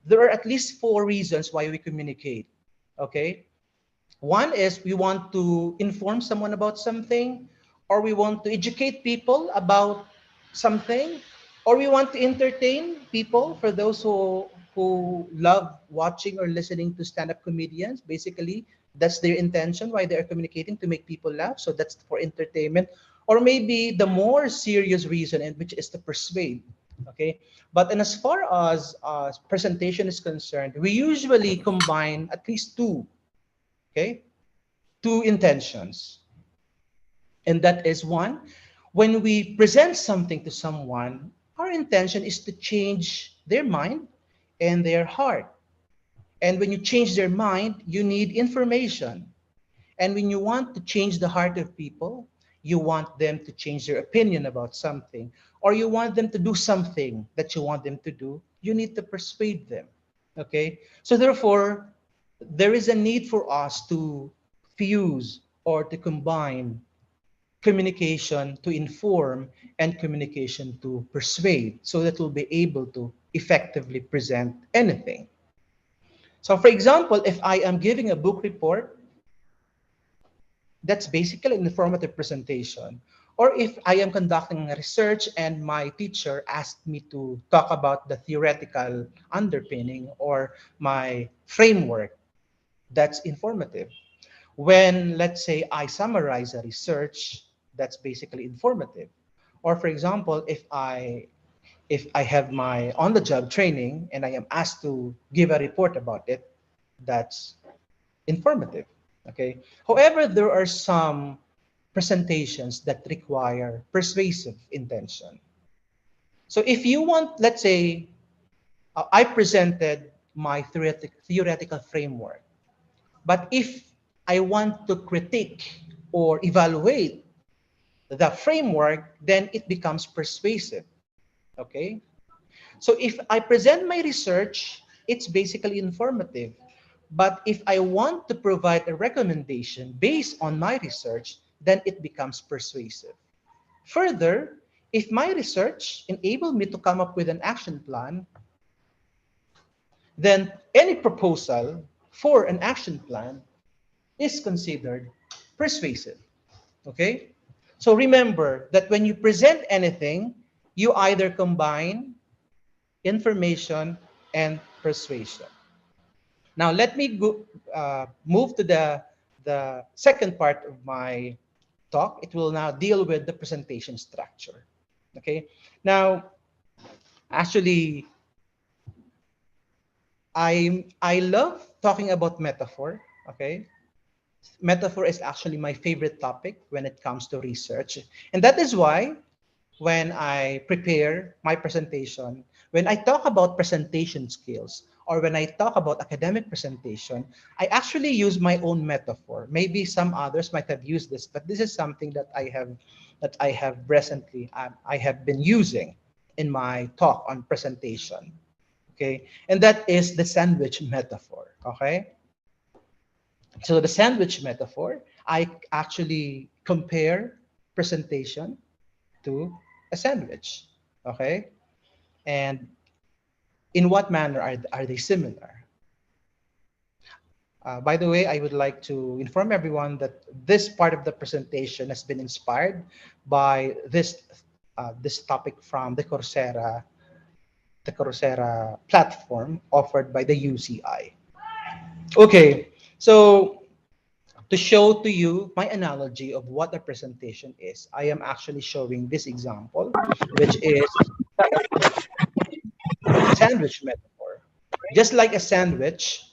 there are at least 4 reasons why we communicate, okay? One is we want to inform someone about something, or we want to educate people about something, or we want to entertain people for those who love watching or listening to stand-up comedians. Basically, that's their intention why they are communicating to make people laugh. So that's for entertainment, or maybe the more serious reason, and which is to persuade. Okay, but and as far as presentation is concerned, we usually combine at least two. Okay, two intentions. And that is one, when we present something to someone, our intention is to change their mind and their heart. And when you change their mind, you need information. And when you want to change the heart of people, you want them to change their opinion about something, or you want them to do something that you want them to do, you need to persuade them. Okay? So therefore, there is a need for us to fuse or to combine communication to inform and communication to persuade so that we'll be able to effectively present anything. So for example, if I am giving a book report, that's basically an informative presentation. Or if I am conducting research and my teacher asked me to talk about the theoretical underpinning or my framework, that's informative. When, let's say, I summarize a research, that's basically informative. Or for example, if I have my on-the-job training and I am asked to give a report about it, that's informative. Okay. However, there are some presentations that require persuasive intention. So if you want, let's say, I presented my theoretical framework. But if I want to critique or evaluate the framework, then it becomes persuasive. Okay? So if I present my research, it's basically informative. But if I want to provide a recommendation based on my research, then it becomes persuasive. Further, if my research enabled me to come up with an action plan, then any proposal for an action plan is considered persuasive. Okay? So remember that when you present anything, you either combine information and persuasion. Now let me move to the second part of my talk. It will now deal with the presentation structure. Okay. Now, actually, I love talking about metaphor. Okay. Metaphor is actually my favorite topic when it comes to research. And that is why when I prepare my presentation, when I talk about presentation skills, or when I talk about academic presentation, I actually use my own metaphor. Maybe some others might have used this, but this is something that I have recently I have been using in my talk on presentation. Okay, and that is the sandwich metaphor. Okay, so the sandwich metaphor, I actually compare presentation to a sandwich. Okay, and in what manner are they similar? By the way, I would like to inform everyone that this part of the presentation has been inspired by this topic from the Coursera platform offered by the UCI. Okay, so to show to you my analogy of what a presentation is, I am actually showing this example, which is sandwich metaphor. Just like a sandwich,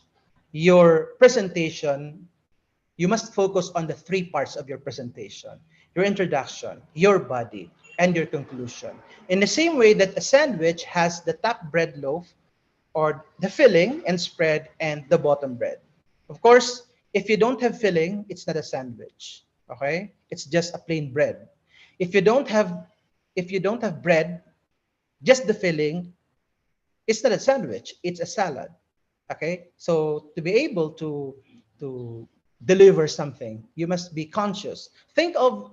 your presentation, you must focus on the three parts of your presentation: your introduction, your body, and your conclusion. In the same way that a sandwich has the top bread loaf, or the filling and spread, and the bottom bread. Of course, if you don't have filling, it's not a sandwich. Okay? It's just a plain bread. If you don't have if you don't have bread, just the filling, it's not a sandwich, it's a salad. Okay, so to be able to deliver something, you must be conscious. Think of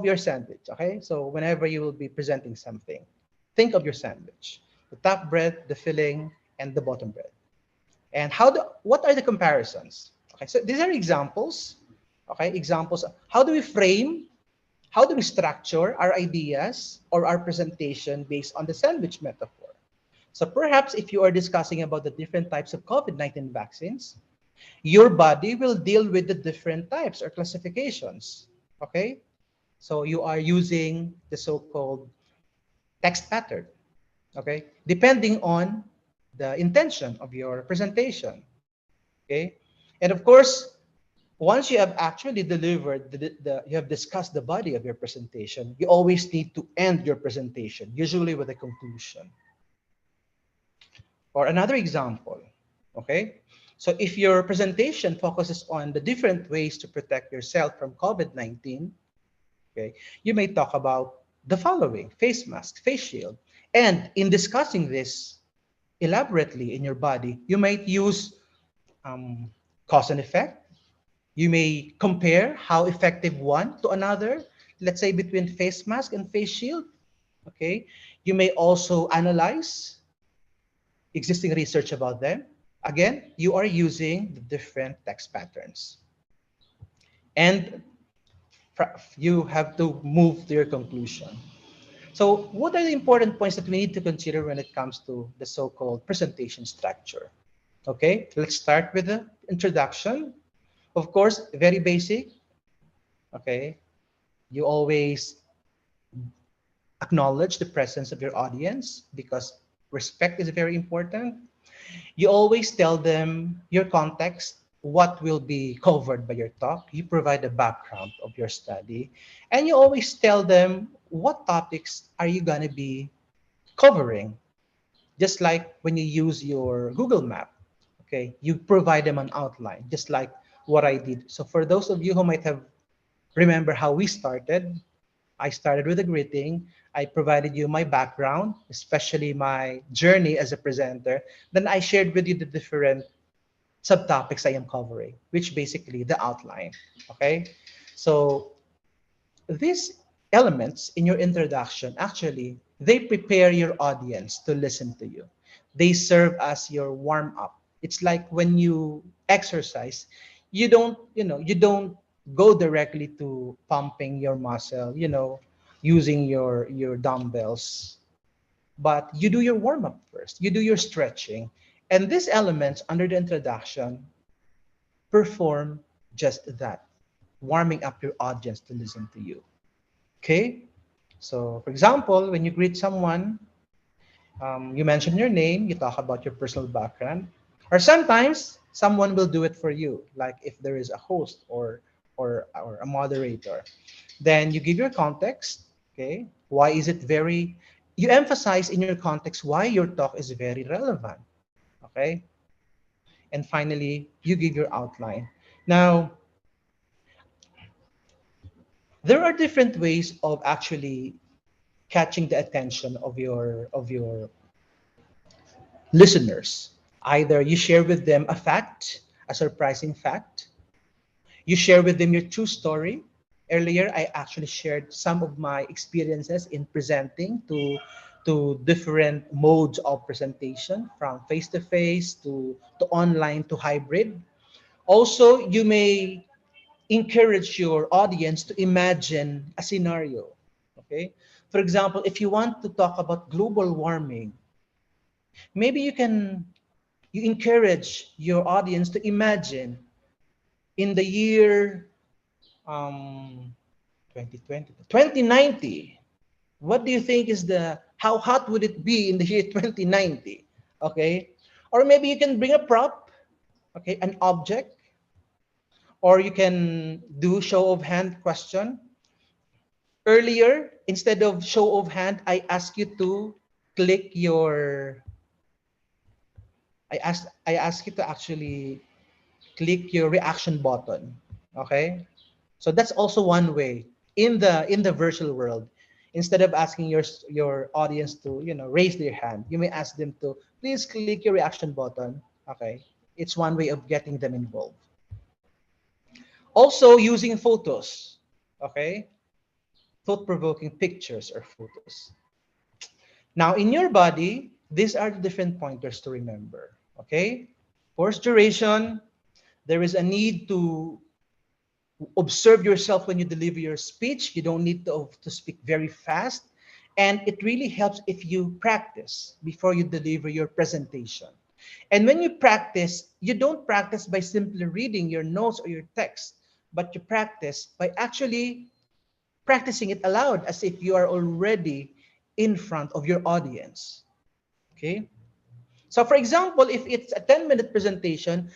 your sandwich. Okay, so whenever you will be presenting something, think of your sandwich: the top bread, the filling, and the bottom bread. And what are the comparisons? Okay, so these are examples. Okay, examples. How do we structure our ideas or our presentation based on the sandwich metaphor? So perhaps if you are discussing about the different types of COVID-19 vaccines, your body will deal with the different types or classifications. Okay? So you are using the so-called text pattern. Okay? Depending on the intention of your presentation. Okay? And of course, once you have actually delivered you have discussed the body of your presentation, you always need to end your presentation, usually with a conclusion. Or another example, okay? So if your presentation focuses on the different ways to protect yourself from COVID-19, okay, you may talk about the following: face mask, face shield. And in discussing this elaborately in your body, you might use um, cause and effect. You may compare how effective one to another, let's say between face mask and face shield, okay? You may also analyze existing research about them. Again, you are using the different text patterns. And you have to move to your conclusion. So what are the important points that we need to consider when it comes to the so-called presentation structure? Okay, let's start with the introduction. Of course, very basic. Okay, you always acknowledge the presence of your audience because respect is very important. You always tell them your context, what will be covered by your talk. You provide the background of your study, and you always tell them what topics are you going to be covering. Just like when you use your Google Map, okay, you provide them an outline, just like what I did. So for those of you who might have remember how we started, I started with a greeting. I provided you my background, especially my journey as a presenter. Then I shared with you the different subtopics I am covering, which basically the outline. Okay, so these elements in your introduction actually they prepare your audience to listen to you. They serve as your warm up. It's like when you exercise, you don't go directly to pumping your muscle, using your dumbbells, but you do your warm up first. You do your stretching, and these elements under the introduction perform just that, warming up your audience to listen to you. Okay? So, for example, when you greet someone, you mention your name, you talk about your personal background, or sometimes someone will do it for you, like if there is a host or a moderator. Then you give your context. Okay? Why is it very? You emphasize in your context why your talk is very relevant. Okay? And finally, you give your outline. Now, there are different ways of actually catching the attention of your listeners. Either you share with them a fact, a surprising fact, you share with them your true story. Earlier, I actually shared some of my experiences in presenting to different modes of presentation, from face to face to online to hybrid. Also, you may encourage your audience to imagine a scenario. Okay, for example, if you want to talk about global warming, maybe you encourage your audience to imagine in the year um 2020 2090, what do you think is the how hot would it be in the year 2090? Okay, or maybe you can bring a prop, okay, an object, or you can do show of hand question. Earlier, instead of show of hand, I ask you to click your I ask you to actually click your reaction button. Okay, so that's also one way in the virtual world. Instead of asking your audience to raise their hand, you may ask them to please click your reaction button. Okay, it's one way of getting them involved. Also using photos. Okay, thought-provoking pictures or photos. Now in your body, these are the different pointers to remember. Okay, course duration. There is a need to observe yourself when you deliver your speech. You don't need to speak very fast. And it really helps if you practice before you deliver your presentation. And when you practice, you don't practice by simply reading your notes or your text, but you practice by actually practicing it aloud as if you are already in front of your audience. Okay? So for example, if it's a 10-minute presentation,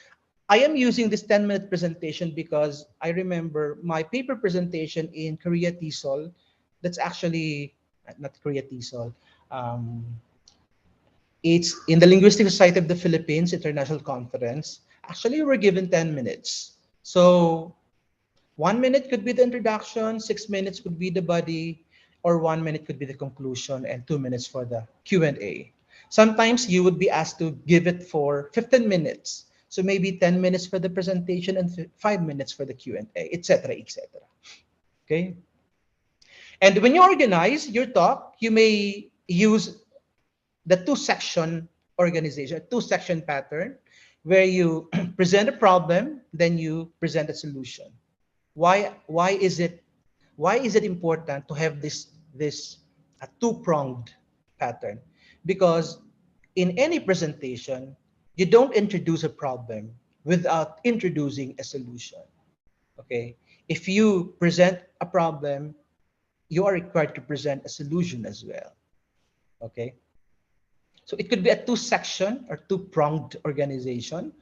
I am using this 10-minute presentation because I remember my paper presentation in Korea TESOL. That's actually not Korea TESOL. Um, it's in the Linguistic Society of the Philippines International Conference. Actually, we're given 10 minutes. So 1 minute could be the introduction, 6 minutes could be the body, or 1 minute could be the conclusion, and 2 minutes for the Q&A. Sometimes you would be asked to give it for 15 minutes. So maybe 10 minutes for the presentation and 5 minutes for the Q&A, etc., etc. Okay? And when you organize your talk, you may use the two-section organization, two-section pattern, where you present a problem, then you present a solution. Why is it important to have this a two-pronged pattern? Because in any presentation, you don't introduce a problem without introducing a solution. Okay, if you present a problem, you are required to present a solution as well. Okay, so it could be a two-section or two-pronged organization,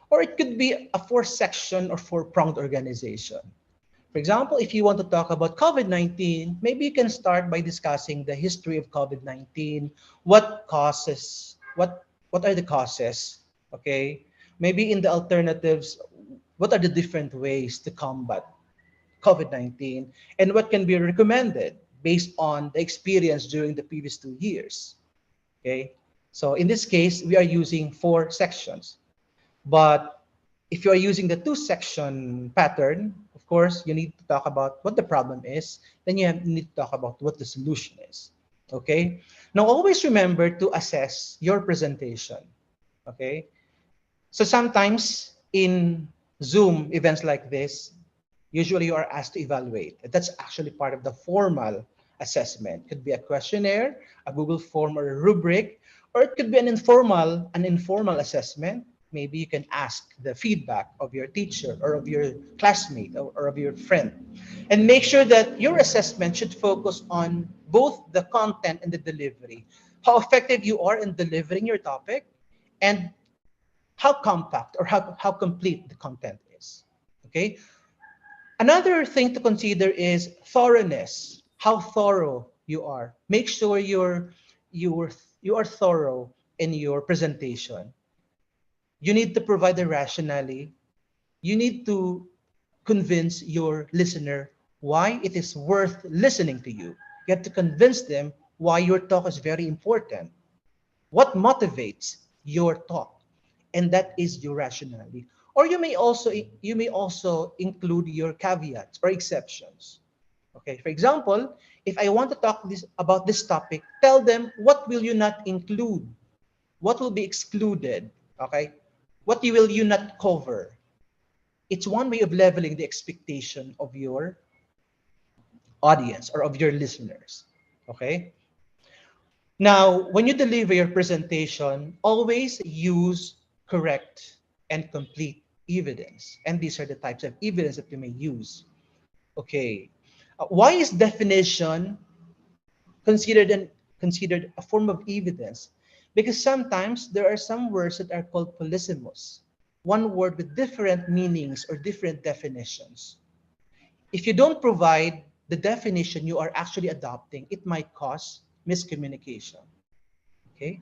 or it could be a four-section or four-pronged organization. For example, if you want to talk about COVID-19, maybe you can start by discussing the history of COVID-19, what causes what are the causes? Okay, maybe in the alternatives, what are the different ways to combat COVID-19, and what can be recommended based on the experience during the previous 2 years. Okay, so in this case, we are using 4 sections. But if you are using the 2 section pattern, of course, you need to talk about what the problem is. Then you need to talk about what the solution is. Okay. Now, always remember to assess your presentation. Okay. So sometimes in Zoom events like this, usually you are asked to evaluate. That's actually part of the formal assessment. It could be a questionnaire, a Google form, or a rubric, or it could be an informal assessment. Maybe you can ask the feedback of your teacher or of your classmate or of your friend. And make sure that your assessment should focus on both the content and the delivery. How effective you are in delivering your topic, and how compact or how complete the content is. Okay. Another thing to consider is thoroughness. How thorough you are. Make sure you're you are thorough in your presentation. You need to provide a rationale. You need to convince your listener why it is worth listening to you. You have to convince them why your talk is very important. What motivates your talk, and that is your rationale. Or you may also include your caveats or exceptions. Okay, for example, if I want to talk about this topic, tell them what will you not include, what will be excluded. Okay, what will you not cover. It's one way of leveling the expectation of your audience or of your listeners. Okay. Now, when you deliver your presentation, always use correct and complete evidence. And these are the types of evidence that you may use. Okay. Why is definition considered considered a form of evidence? Because sometimes there are some words that are called polysemous, one word with different meanings or different definitions. If you don't provide the definition you are actually adopting, it might cause miscommunication. Okay.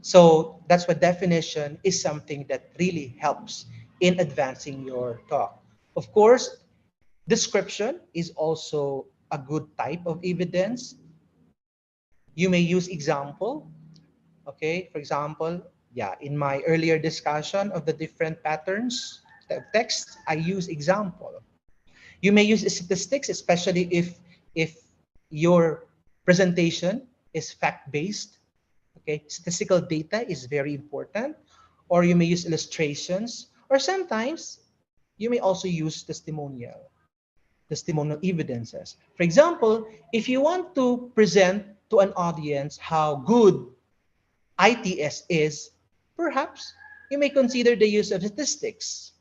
So that's why definition is something that really helps in advancing your talk. Of course, description is also a good type of evidence. You may use example. Okay, for example, yeah, in my earlier discussion of the different patterns of text, I use example. You may use statistics, especially if your presentation is fact-based. Okay, statistical data is very important. Or you may use illustrations, or sometimes you may also use testimonial evidences. For example, if you want to present to an audience how good ITS is, perhaps you may consider the use of statistics.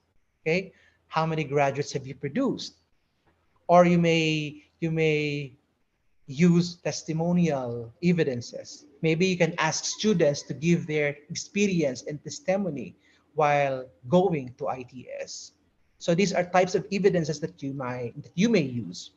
Okay, how many graduates have you produced? Or you may use testimonial evidences. Maybe you can ask students to give their experience and testimony while going to ITS. So these are types of evidences that you may use.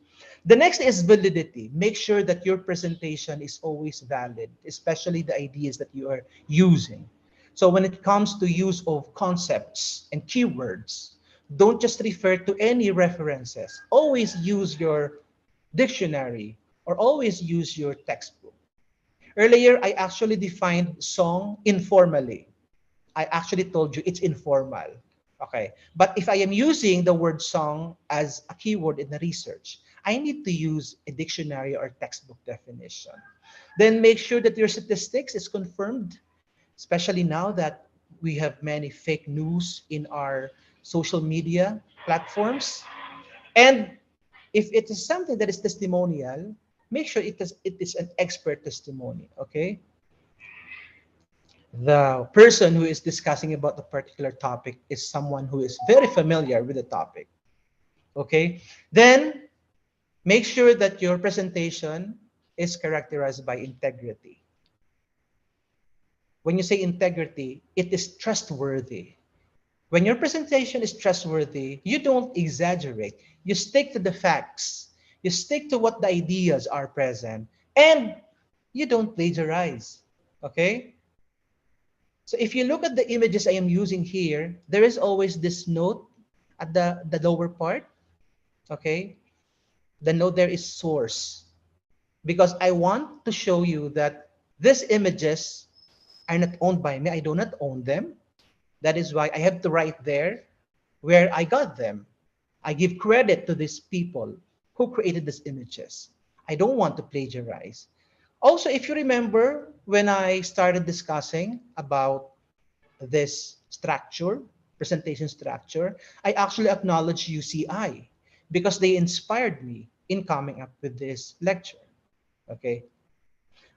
The next is validity. Make sure that your presentation is always valid, especially the ideas that you are using. So when it comes to use of concepts and keywords, don't just refer to any references. Always use your dictionary or always use your textbook. Earlier, I actually defined song informally. I actually told you it's informal. Okay. But if I am using the word song as a keyword in the research, I need to use a dictionary or textbook definition. Then make sure that your statistics is confirmed, especially now that we have many fake news in our social media platforms. And if it is something that is testimonial, make sure it is an expert testimony. Okay. The person who is discussing about the particular topic is someone who is very familiar with the topic. Okay. Then make sure that your presentation is characterized by integrity. When you say integrity, it is trustworthy. When your presentation is trustworthy, you don't exaggerate. You stick to the facts. You stick to what the ideas are present, and you don't plagiarize. Okay? So if you look at the images I am using here, there is always this note at the lower part, okay? The note there is source, because I want to show you that these images are not owned by me. I do not own them. That is why I have to write there where I got them. I give credit to these people who created these images. I don't want to plagiarize. Also, if you remember when I started discussing about this structure, presentation structure, I actually acknowledge UCI because they inspired me in coming up with this lecture. Okay.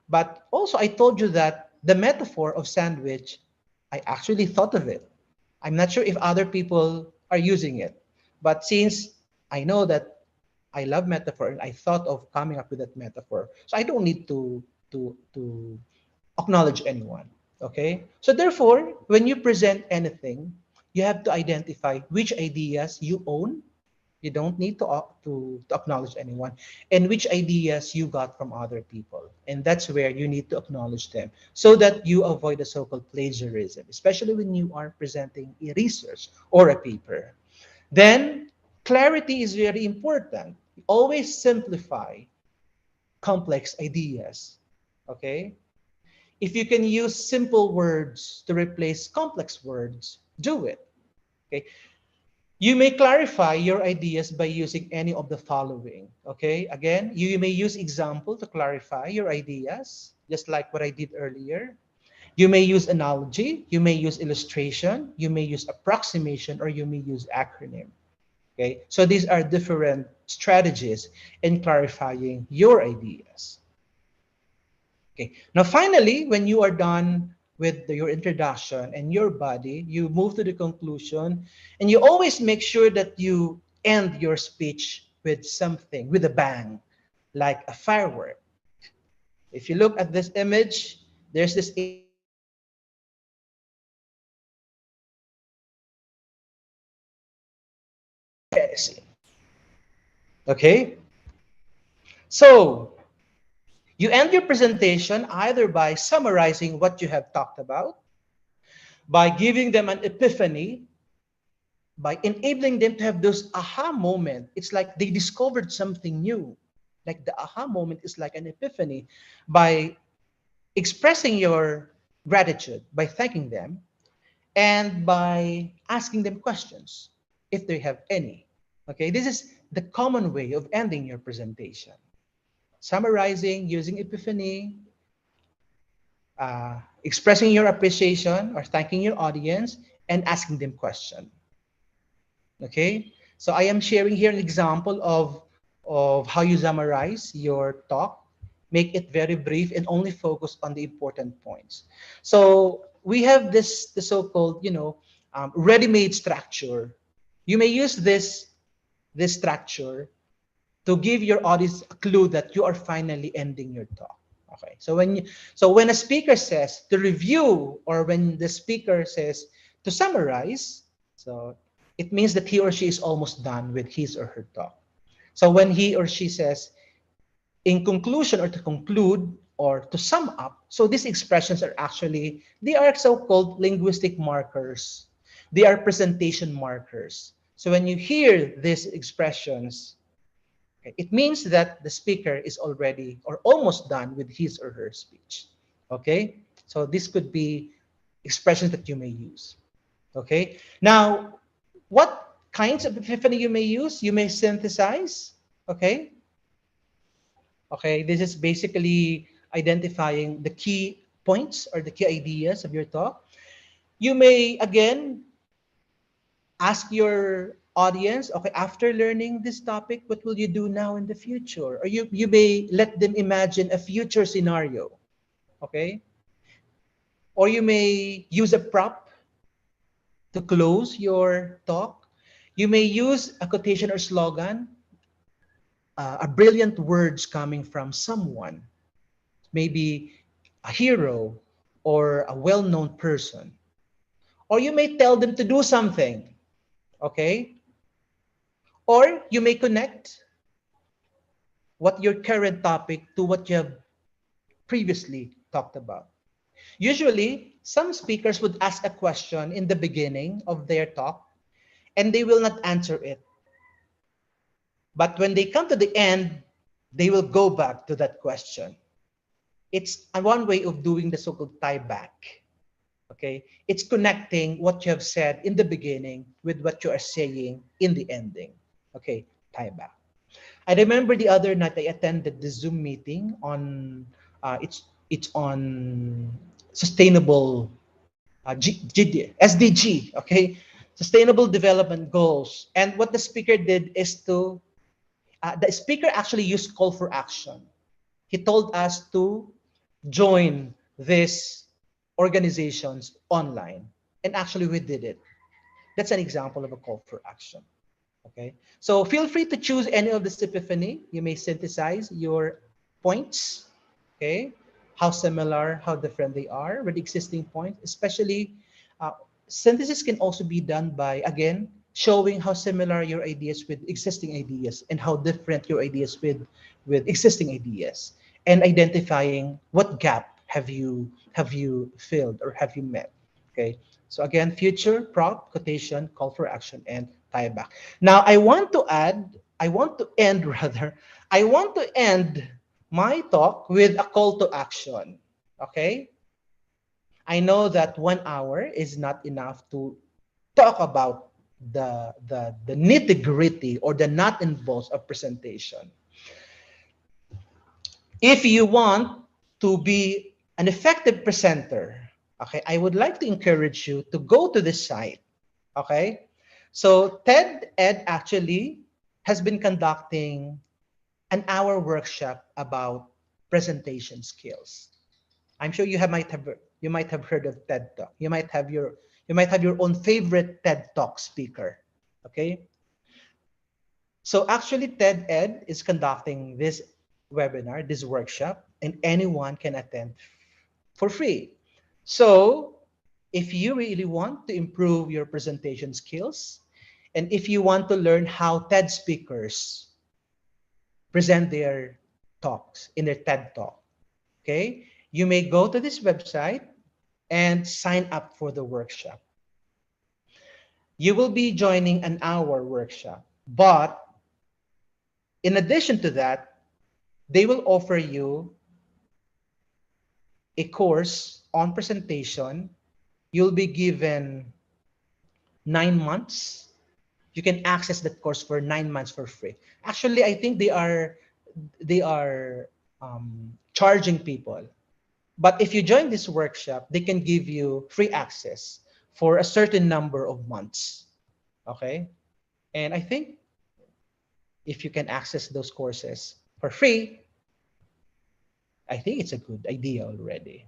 But also, I told you that the metaphor of sandwich, I actually thought of it. I'm not sure if other people are using it. But since I know that I love metaphor and I thought of coming up with that metaphor, so I don't need to acknowledge anyone. Okay? So therefore, when you present anything, you have to identify which ideas you own. You don't need to acknowledge anyone, and which ideas you got from other people. And that's where you need to acknowledge them so that you avoid the so-called plagiarism, especially when you are presenting a research or a paper. Then clarity is very important. Always simplify complex ideas. Okay? If you can use simple words to replace complex words, do it. Okay? You may clarify your ideas by using any of the following. Okay? Again, you may use example to clarify your ideas, just like what I did earlier. You may use analogy, you may use illustration, you may use approximation, or you may use acronym. Okay? So these are different strategies in clarifying your ideas. Okay. Now, finally, when you are done with your introduction and your body, you move to the conclusion, and you always make sure that you end your speech with something, with a bang, like a firework. If you look at this image, there's this image of Sesi. Okay? So, you end your presentation either by summarizing what you have talked about, by giving them an epiphany, by enabling them to have those aha moment. It's like they discovered something new. Like the aha moment is like an epiphany, by expressing your gratitude, by thanking them, and by asking them questions if they have any. Okay, this is the common way of ending your presentation. Summarizing using epiphany, expressing your appreciation or thanking your audience, and asking them questions. Okay, so I am sharing here an example of how you summarize your talk. Make it very brief and only focus on the important points. So we have this the so-called ready-made structure. You may use this structure to give your audience a clue that you are finally ending your talk. Okay, so when a speaker says to review, or when the speaker says to summarize, so it means that he or she is almost done with his or her talk. So when he or she says in conclusion, or to conclude, or to sum up, so these expressions are actually, they are so-called linguistic markers. They are presentation markers. So when you hear these expressions, okay, it means that the speaker is already or almost done with his or her speech. Okay, so this could be expressions that you may use. Okay, now what kinds of epiphany you may use? You may synthesize. Okay, okay, this is basically identifying the key points or the key ideas of your talk. You may again ask your audience, okay, after learning this topic, what will you do now in the future? Or you may let them imagine a future scenario, okay? Or you may use a prop to close your talk. You may use a quotation or slogan, a brilliant words coming from someone, maybe a hero or a well-known person. Or you may tell them to do something, okay? Or you may connect what your current topic to what you have previously talked about. Usually, some speakers would ask a question in the beginning of their talk and they will not answer it. But when they come to the end, they will go back to that question. It's one way of doing the so-called tie back. Okay, it's connecting what you have said in the beginning with what you are saying in the ending. Okay, tie back. I remember the other night I attended the Zoom meeting on it's on sustainable SDG. Okay, sustainable development goals. And what the speaker did is to the speaker actually used call for action. He told us to join these organizations online, and actually we did it. That's an example of a call for action. Okay, so feel free to choose any of this epiphany. You may synthesize your points. Okay, how similar, how different they are with existing points. Especially, uh, synthesis can also be done by, again, showing how similar your ideas with existing ideas and how different your ideas with existing ideas, and identifying what gap have you filled or have you met. Okay, so again, future, prop, quotation, call for action, and tie back. Now, I want to end rather, I want to end my talk with a call to action. Okay? I know that 1 hour is not enough to talk about the nitty gritty or the nut and bolts of presentation. If you want to be an effective presenter, okay, I would like to encourage you to go to this site. Okay, so TED Ed actually has been conducting an hour workshop about presentation skills. I'm sure you might have heard of TED Talk. You might have your own favorite TED Talk speaker. Okay, so actually TED Ed is conducting this webinar, this workshop, and anyone can attend for free. So if you really want to improve your presentation skills, and if you want to learn how TED speakers present their talks in their TED talk, okay, you may go to this website and sign up for the workshop. You will be joining an hour workshop, but in addition to that, they will offer you a course on presentation. You'll be given 9 months. You can access that course for 9 months for free. Actually, I think they are charging people. But if you join this workshop, they can give you free access for a certain number of months. Okay? And I think if you can access those courses for free, I think it's a good idea already.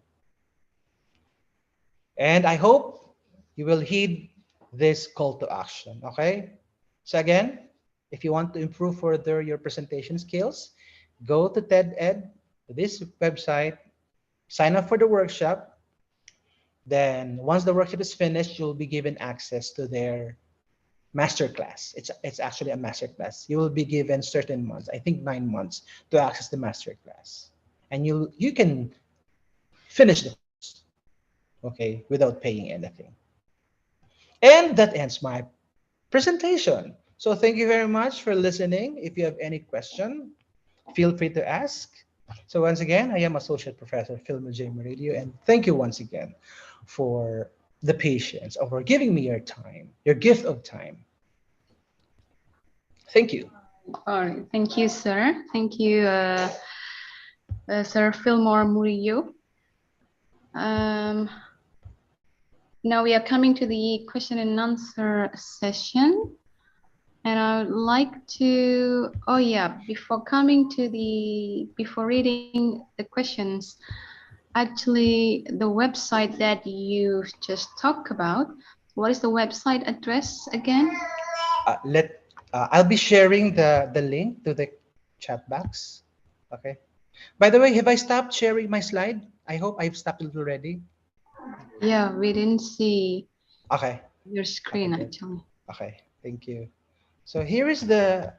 And I hope you will heed this call to action. Okay? So again, if you want to improve further your presentation skills, go to TED Ed, this website, sign up for the workshop. Then once the workshop is finished, you'll be given access to their masterclass. It's actually a masterclass. You will be given certain months, I think 9 months, to access the masterclass. And you can finish the course, okay, without paying anything. And that ends my presentation. So thank you very much for listening. If you have any question, feel free to ask. So once again, I am Associate Professor Phil J. Meridio, and thank you once again for the patience of giving me your time, your gift of time. Thank you. All right. Thank you, sir. Thank you, Sir Fillmore Murillo. Now we are coming to the question and answer session. And I would like to, oh yeah, before reading the questions, actually the website that you just talked about, what is the website address again? I'll be sharing the link to the chat box. Okay. By the way, have I stopped sharing my slide? I hope I've stopped it already. Yeah, we didn't see Okay. your screen Okay, actually. okay, thank you. So here is the.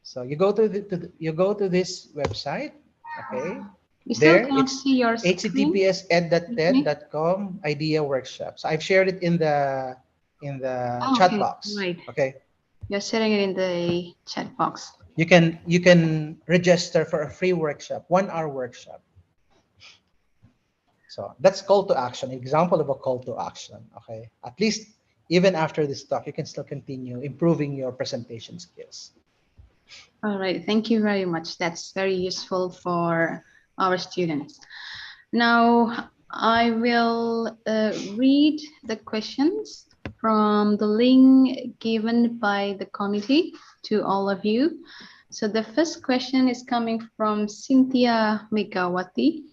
So you go to you go to this website. Okay. We still There, cannot it's see your screen. Juni. https://ed.ted.com idea workshops. I've shared it in the Oh, chat okay, box. right. Okay, You're sharing it in the chat box. you can register for a free workshop, 1 hour workshop. So that's call to action, example of a call to action. Okay, at least even after this talk, you can still continue improving your presentation skills. All right, thank you very much. That's very useful for our students. Now I will read the questions from the link given by the committee to all of you. So the first question is coming from Cynthia Megawati.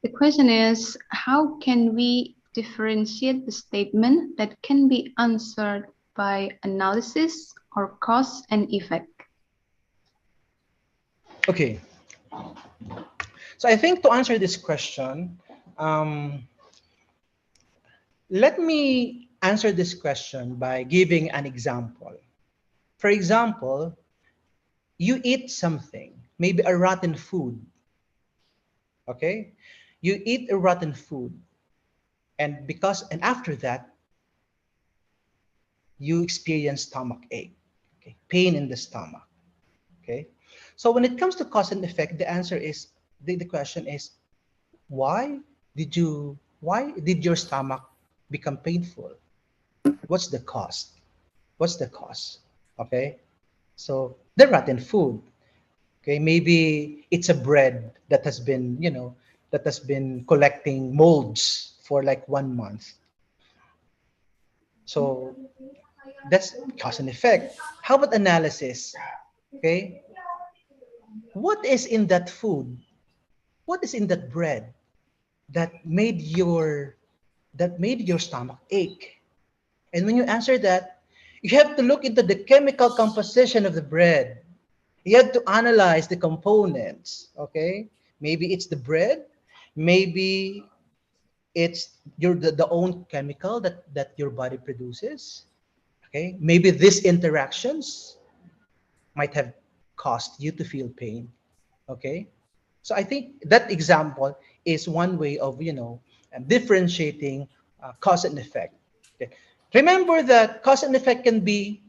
The question is, how can we differentiate the statement that can be answered by analysis or cause and effect? Okay, so I think to answer this question, um, let me answer this question by giving an example. For example, you eat something, maybe a rotten food. Okay, you eat a rotten food, and after that, you experience stomach ache, okay, pain in the stomach. Okay, so when it comes to cause and effect, the answer is the question is why why did your stomach become painful? What's the cause? What's the cause? Okay, so the rotten food. Okay, maybe it's a bread that has been, that has been collecting molds for like 1 month. So that's cause and effect. How about analysis? Okay, what is in that food? What is in that bread that made your stomach ache? And when you answer that, you have to look into the chemical composition of the bread. You have to analyze the components. Okay, maybe it's the bread, maybe it's the own chemical that your body produces. Okay, maybe these interactions might have caused you to feel pain. Okay, so I think that example is one way of differentiating cause and effect. Okay. Remember that cause and effect can be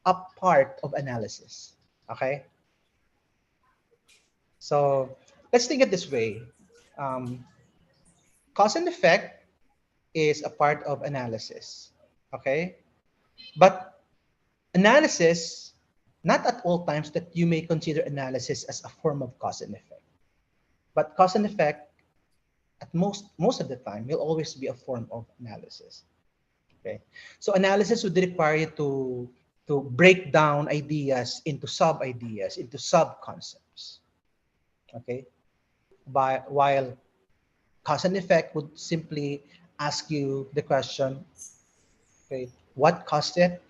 a part of analysis. Okay, so let's think it this way. um, Cause and effect is a part of analysis. Okay, but analysis, not at all times that you may consider analysis as a form of cause and effect, but cause and effect at most of the time will always be a form of analysis. Okay, so analysis would require you to break down ideas into sub ideas, into sub concepts. Okay, while cause and effect would simply ask you the question, okay, what caused it,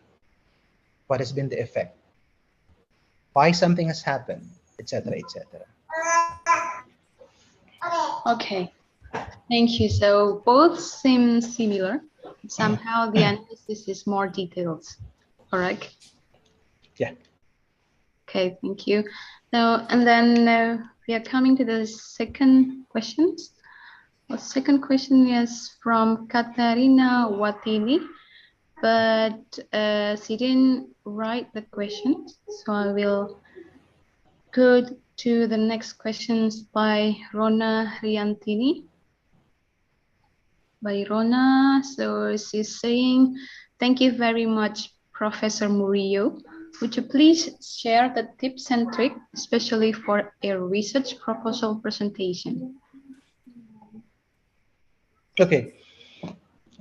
what has been the effect, why something has happened, etc., etc. Okay, thank you. So both seem similar. Somehow the analysis is more detailed, correct? Yeah. Okay, thank you. Now, and then we are coming to the second questions. The second question is from Katarina Watini, but she didn't write the question, so I will go to the next questions by Rona Riantini. By Rona, so she's saying, thank you very much, Professor Murillo. Would you please share the tips and tricks, especially for a research proposal presentation? Okay.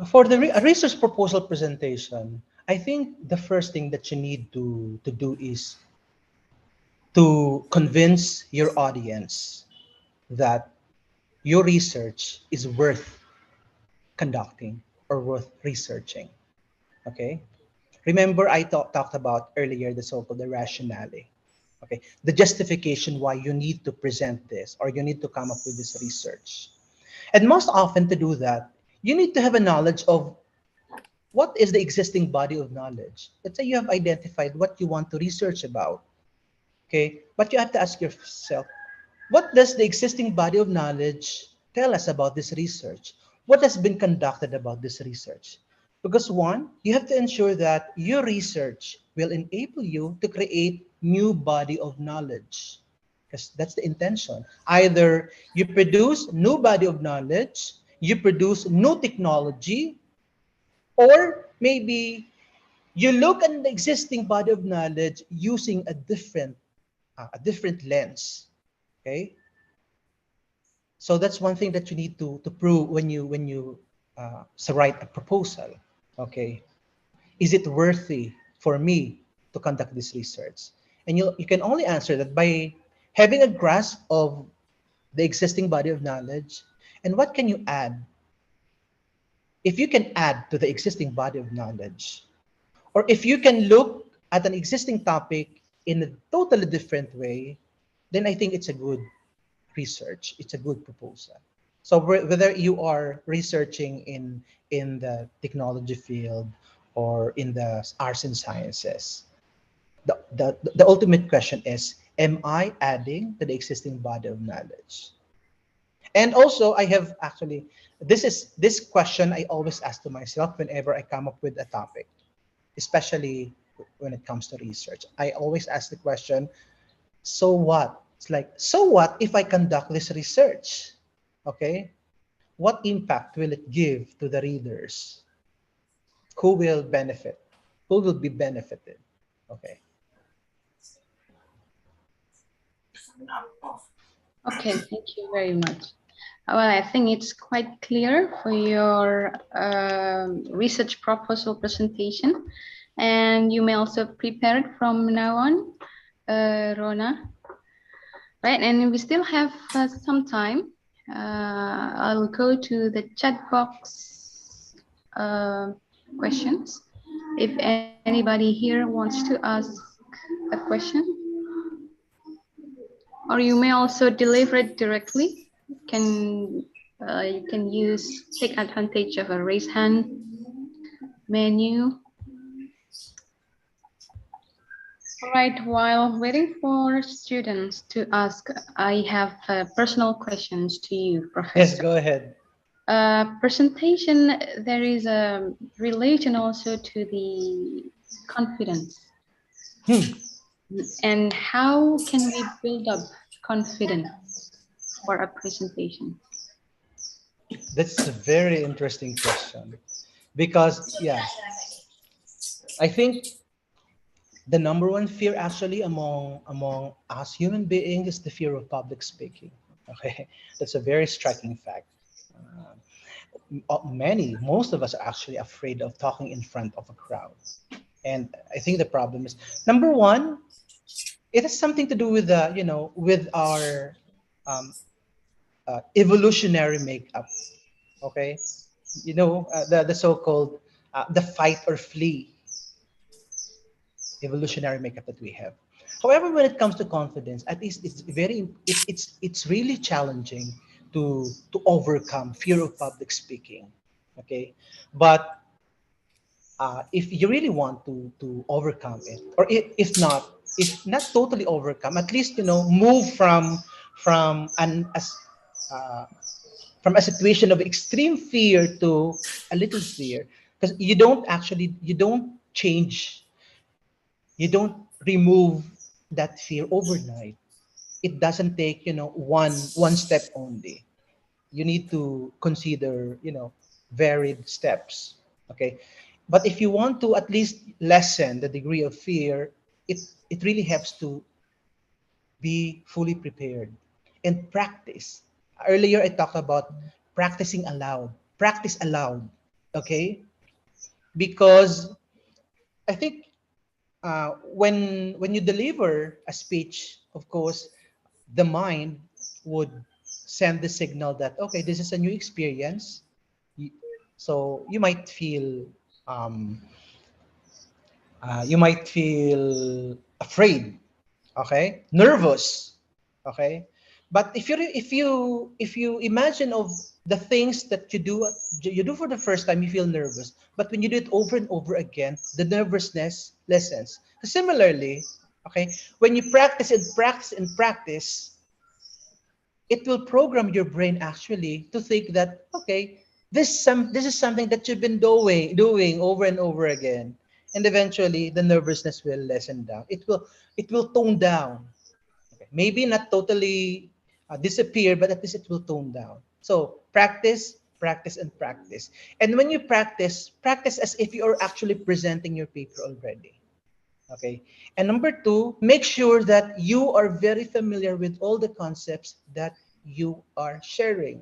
For the a research proposal presentation, I think the first thing that you need to do is to convince your audience that your research is worth conducting or worth researching. Okay. Remember, I talked about earlier the so-called the rationale. Okay, the justification why you need to present this or you need to come up with this research. And most often to do that, you need to have a knowledge of what is the existing body of knowledge. Let's say you have identified what you want to research about. Okay, but you have to ask yourself, What does the existing body of knowledge tell us about this research? What has been conducted about this research? Because one, you have to ensure that your research will enable you to create new body of knowledge. Because that's the intention. Either you produce new body of knowledge, you produce new technology, or maybe you look at the existing body of knowledge using a different lens. Okay, so that's one thing that you need to prove when you write a proposal. Okay, is it worthy for me to conduct this research? And you can only answer that by having a grasp of the existing body of knowledge and what can you add. If you can add to the existing body of knowledge, or if you can look at an existing topic in a totally different way, then I think it's a good research. It's a good proposal. So whether you are researching in the technology field or in the arts and sciences, the ultimate question is, am I adding to the existing body of knowledge? And also, I have actually, this question I always ask to myself whenever I come up with a topic, especially when it comes to research. I always ask the question, so what? It's like, so what if I conduct this research? Okay, what impact will it give to the readers? Who will benefit? Who will be benefited? Okay. Okay, thank you very much. Well, I think it's quite clear for your research proposal presentation, and you may also prepare it from now on, Rona. Right, and we still have some time. I'll go to the chat box questions. If anybody here wants to ask a question, or you may also deliver it directly. You can take advantage of a raise hand menu. All right, while waiting for students to ask, I have personal questions to you, Professor. Yes, go ahead. Presentation, there is a relation also to the confidence. And how can we build up confidence for a presentation? That's a very interesting question because, yeah, I think the number one fear actually among us human beings is the fear of public speaking. Okay, that's a very striking fact. Most of us are actually afraid of talking in front of a crowd, and I think the problem is, number one, it has something to do with with our evolutionary makeup. Okay, the so-called the fight or flee evolutionary makeup that we have. However, when it comes to confidence, at least it's really challenging to overcome fear of public speaking. Okay, but if you really want to overcome it, or if not totally overcome, at least move from an as from a situation of extreme fear to a little fear, because you don't remove that fear overnight. It doesn't take one step only. You need to consider varied steps. Okay, but if you want to at least lessen the degree of fear, it really helps to be fully prepared and practice. Earlier I talked about practicing aloud. Practice aloud. Okay, because I think when you deliver a speech, of course, the mind would send the signal that, okay, this is a new experience. So um, you might feel afraid, okay, nervous, okay. But if you imagine of the things that you do for the first time, you feel nervous. But when you do it over and over again, the nervousness lessens. Similarly, okay, when you practice and practice and practice, it will program your brain actually to think that, okay, this is something that you've been doing over and over again, and eventually the nervousness will lessen down. It will tone down. Okay. Maybe not totally disappear, but at least it will tone down. So practice, practice, and practice. And when you practice, practice as if you are actually presenting your paper already. Okay. And number two, make sure that you are very familiar with all the concepts that you are sharing.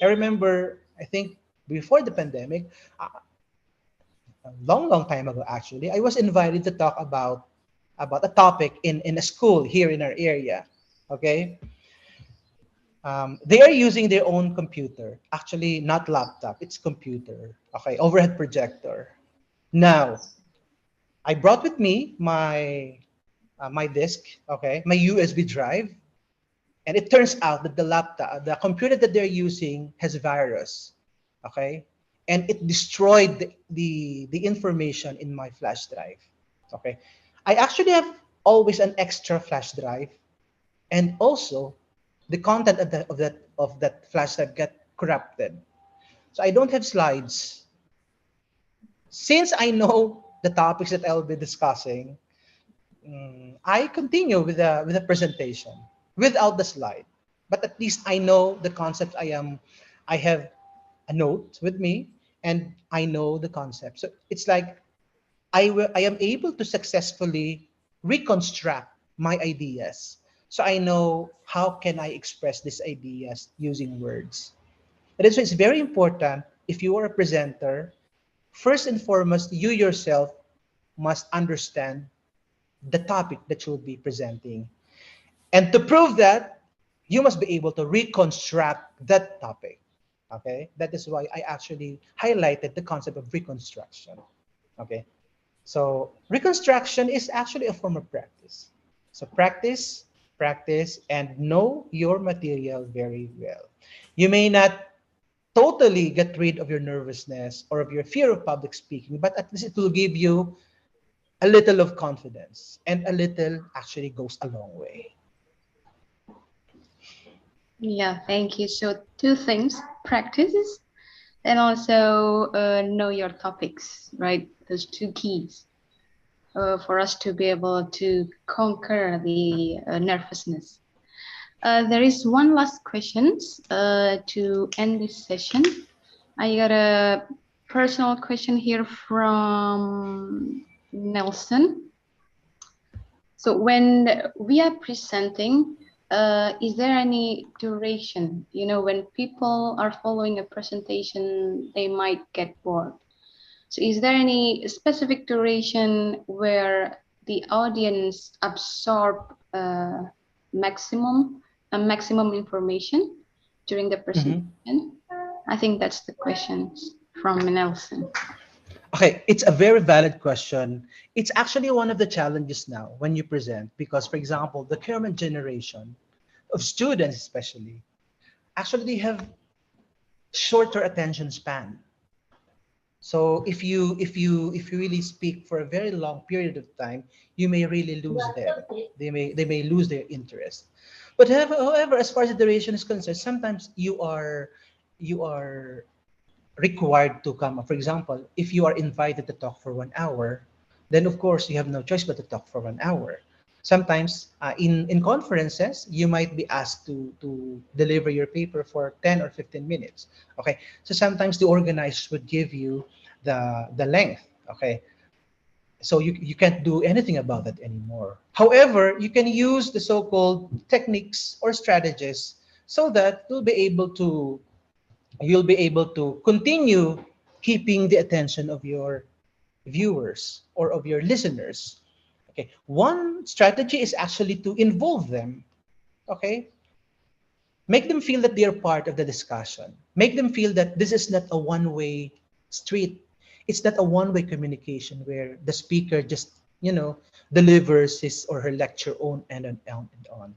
I remember, I think before the pandemic, a long, long time ago, actually, I was invited to talk about a topic in a school here in our area. Okay. They are using their own computer. Actually, not laptop, it's computer. Okay. Overhead projector. Now, I brought with me my disk, okay, my USB drive, and it turns out that the computer that they're using has virus, okay, and it destroyed the information in my flash drive, okay. I actually have always an extra flash drive, and also the content of that flash drive got corrupted, so I don't have slides. Since I know the topics that I'll be discussing, I continue with the presentation without the slide. But at least I know the concept. I have a note with me, and I know the concept. So it's like I am able to successfully reconstruct my ideas. So I know how can I express these ideas using words. That is why it's very important if you are a presenter. First and foremost, you yourself must understand the topic that you'll be presenting. And to prove that, you must be able to reconstruct that topic. Okay? That is why I actually highlighted the concept of reconstruction. Okay? So, reconstruction is actually a form of practice. So, practice, practice, and know your material very well. You may not totally get rid of your nervousness or of your fear of public speaking, but at least it will give you a little of confidence, and a little actually goes a long way. Yeah, thank you. So two things, practice and also know your topics, right? Those two keys for us to be able to conquer the nervousness. There is one last question to end this session. I got a personal question here from Nelson. So when we are presenting, is there any duration? You know, when people are following a presentation, they might get bored. So is there any specific duration where the audience absorb maximum maximum information during the Mhm. presentation? I think that's the question from Nelson. Okay, it's a very valid question. It's actually one of the challenges now when you present, because, for example, the current generation of students, especially, actually they have shorter attention span. So if you really speak for a very long period of time, you may really lose them. They may lose their interest. But however, as far as the duration is concerned, sometimes you are required to come. For example, if you are invited to talk for 1 hour, then of course you have no choice but to talk for 1 hour. Sometimes in conferences, you might be asked to deliver your paper for 10 or 15 minutes. Okay, so sometimes the organizers would give you the length. Okay, so you can't do anything about that anymore. However, you can use the so-called techniques or strategies so that you'll be able to continue keeping the attention of your viewers or of your listeners. Okay, one strategy is actually to involve them. Okay, make them feel that they are part of the discussion. Make them feel that this is not a one-way street. It's not a one-way communication where the speaker just delivers his or her lecture on and on and on and on.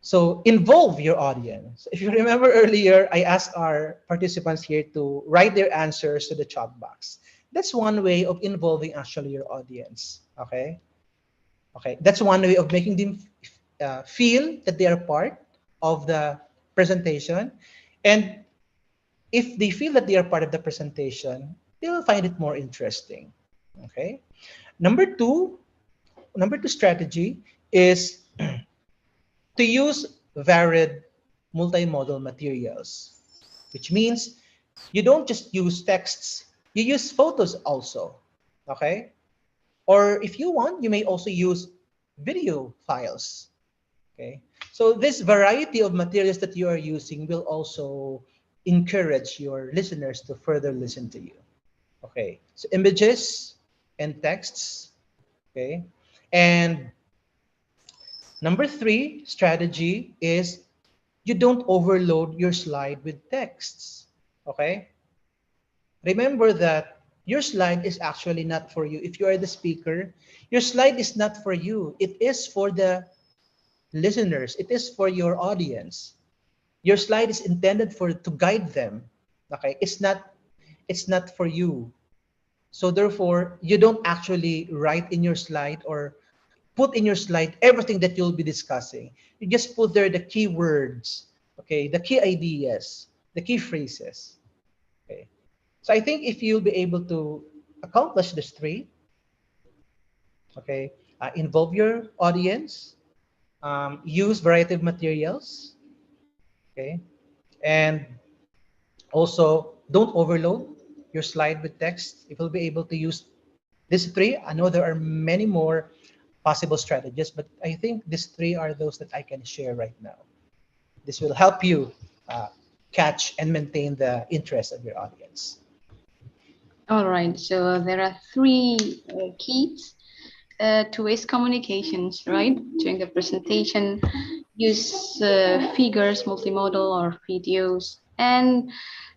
So involve your audience. If you remember earlier, I asked our participants here to write their answers to the chat box. That's one way of involving actually your audience. Okay. Okay. That's one way of making them feel that they are part of the presentation. And if they feel that they are part of the presentation, they'll find it more interesting. Okay. Number two, number two strategy is to use varied multimodal materials, which means you don't just use texts, you use photos also. Okay. Or if you want, you may also use video files. Okay. So this variety of materials that you are using will also encourage your listeners to further listen to you. Okay. So images and texts. Okay. And number three strategy is you don't overload your slide with texts. Okay. Remember that your slide is actually not for you. If you are the speaker, your slide is not for you. It is for the listeners. It is for your audience. Your slide is intended for to guide them. Okay, it's not for you. So therefore, you don't actually write in your slide or put in your slide everything that you'll be discussing. You just put there the key words, okay, the key ideas, the key phrases. Okay. So I think if you'll be able to accomplish these three, okay, involve your audience, use variety of materials, okay, and also don't overload your slide with text. If you'll be able to use these three, I know there are many more possible strategies, but I think these three are those that I can share right now. This will help you uh, catch and maintain the interest of your audience. All right, so there are three keys to waste communications, right? During the presentation, use figures, multimodal, or videos. And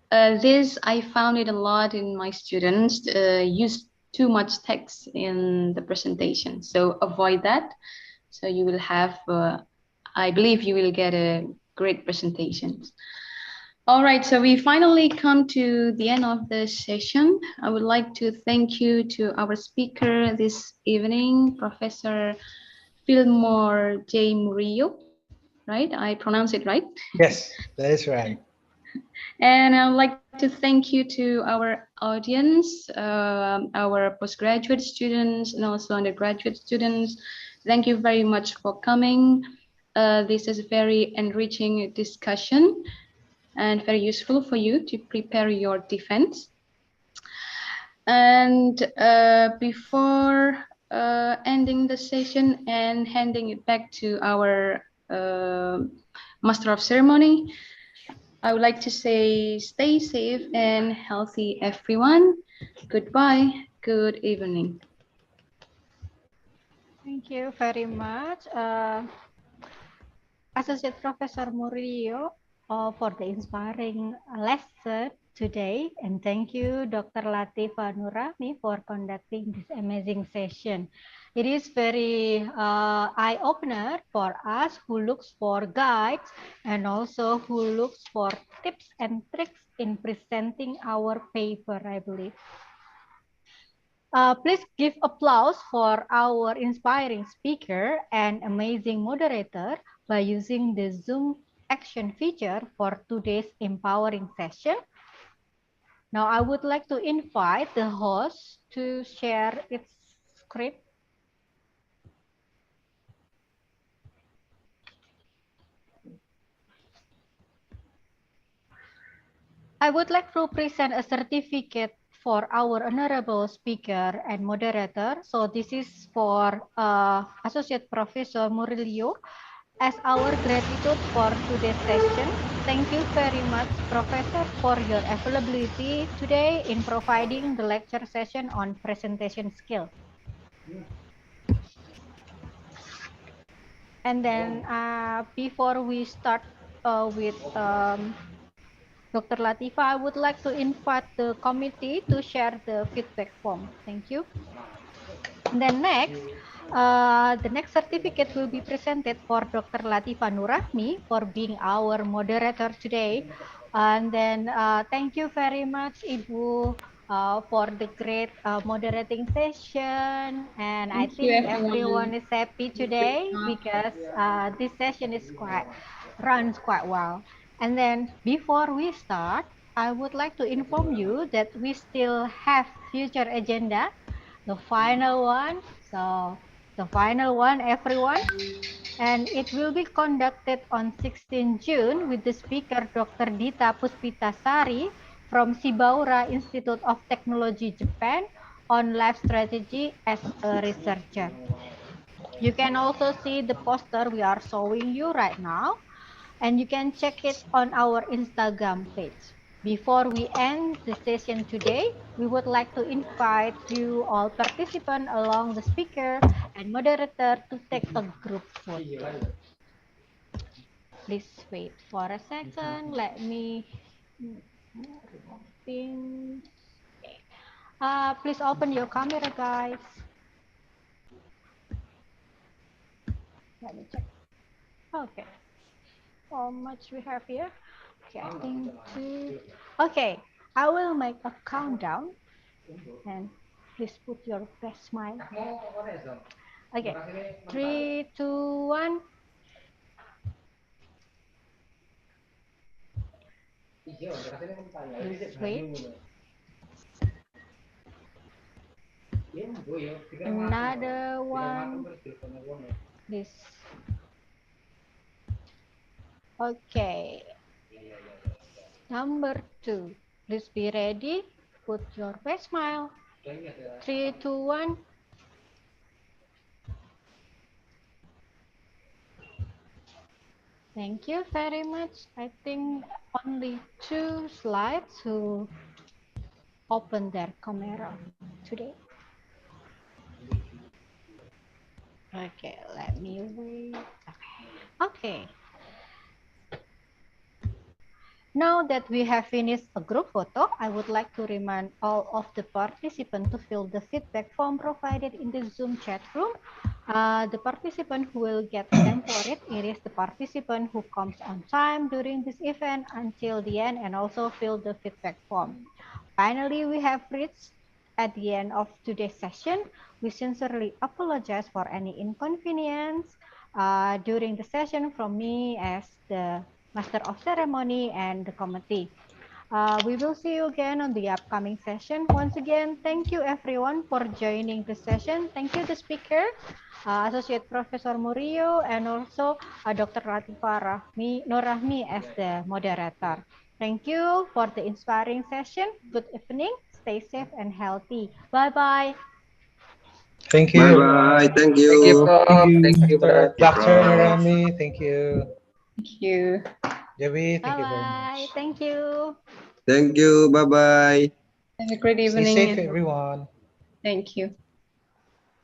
this, I found it a lot in my students, use too much text in the presentation. So avoid that. So you will have, I believe you will get a great presentation. All right, so we finally come to the end of the session. I would like to thank you to our speaker this evening, Professor Fillmore J. Murillo, right? I pronounce it right. Yes, that is right. And I would like to thank you to our audience, our postgraduate students, and also undergraduate students. Thank you very much for coming. This is a very enriching discussion and very useful for you to prepare your defense. And before ending the session and handing it back to our Master of Ceremony, I would like to say stay safe and healthy, everyone. Goodbye. Good evening. Thank you very much, Associate Professor Murillo, for the inspiring lesson today. And thank you, Dr. Latifa Nurami, for conducting this amazing session. It is very eye-opener for us who looks for guides and also who looks for tips and tricks in presenting our paper, I believe. Please give applause for our inspiring speaker and amazing moderator by using the Zoom action feature for today's empowering session. Now, I would like to invite the host to share its script. I would like to present a certificate for our honorable speaker and moderator. So this is for Associate Professor Murillo as our gratitude for today's session. Thank you very much, Professor, for your availability today in providing the lecture session on presentation skill. And then before we start with Dr. Latifa, I would like to invite the committee to share the feedback form. Thank you. And then next, the next certificate will be presented for Dr. Latifa Nurahmi for being our moderator today. And then thank you very much, Ibu, for the great moderating session. And I Thank you, think everyone. everyone is happy today because this session is quite runs quite well. And then before we start, I would like to inform you that we still have future agenda, the final one. So the final one, everyone. And it will be conducted on 16 June with the speaker Dr. Dita Puspitasari from Shibaura Institute of Technology, Japan on life strategy as a researcher. You can also see the poster we are showing you right now, and you can check it on our Instagram page. Before we end the session today, we would like to invite you all participants along the speaker and moderator to take a group photo. Please wait for a second. Let me removing. Please open your camera, guys. Let me check. Okay. How much we have here? Okay, I think two. Okay, I will make a countdown and please put your best smile. Okay, three, two, one. Please wait. Another one. This. Okay. Number two. Please be ready. Put your best smile. Three, two, one. Thank you very much. I think only two slides who open their camera today. Okay, let me wait. Okay. Now that we have finished a group photo, I would like to remind all of the participants to fill the feedback form provided in the Zoom chat room. The participant who will get a name for it is the participant who comes on time during this event until the end and also fill the feedback form. Finally, we have reached at the end of today's session. We sincerely apologize for any inconvenience during the session from me as the Master of Ceremony and the committee. We will see you again on the upcoming session. Once again, thank you everyone for joining the session. Thank you the speaker, Associate Professor Murillo, and also Dr. Latifa Rahmi as the moderator. Thank you for the inspiring session. Good evening. Stay safe and healthy. Bye-bye. Thank Bye you. bye. Thank Thank you, you. Thank Prof. you, Thank you, Dr. Brad. Thank you, Dr. Prof. Narami. Thank you. Thank you. Javi, thank you very Bye-bye. much. Thank you. Thank you. Bye bye. Have a great Stay evening. safe, everyone. Thank you.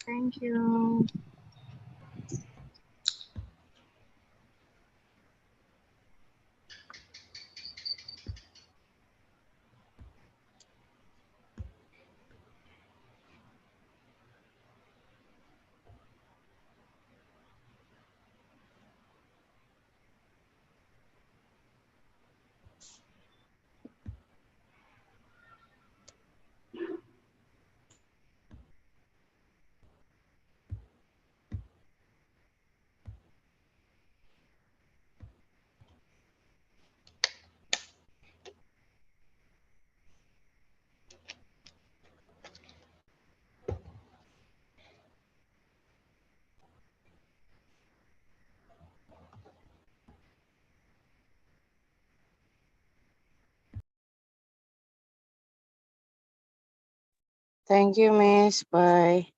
Thank you. Thank you, Miss. Bye.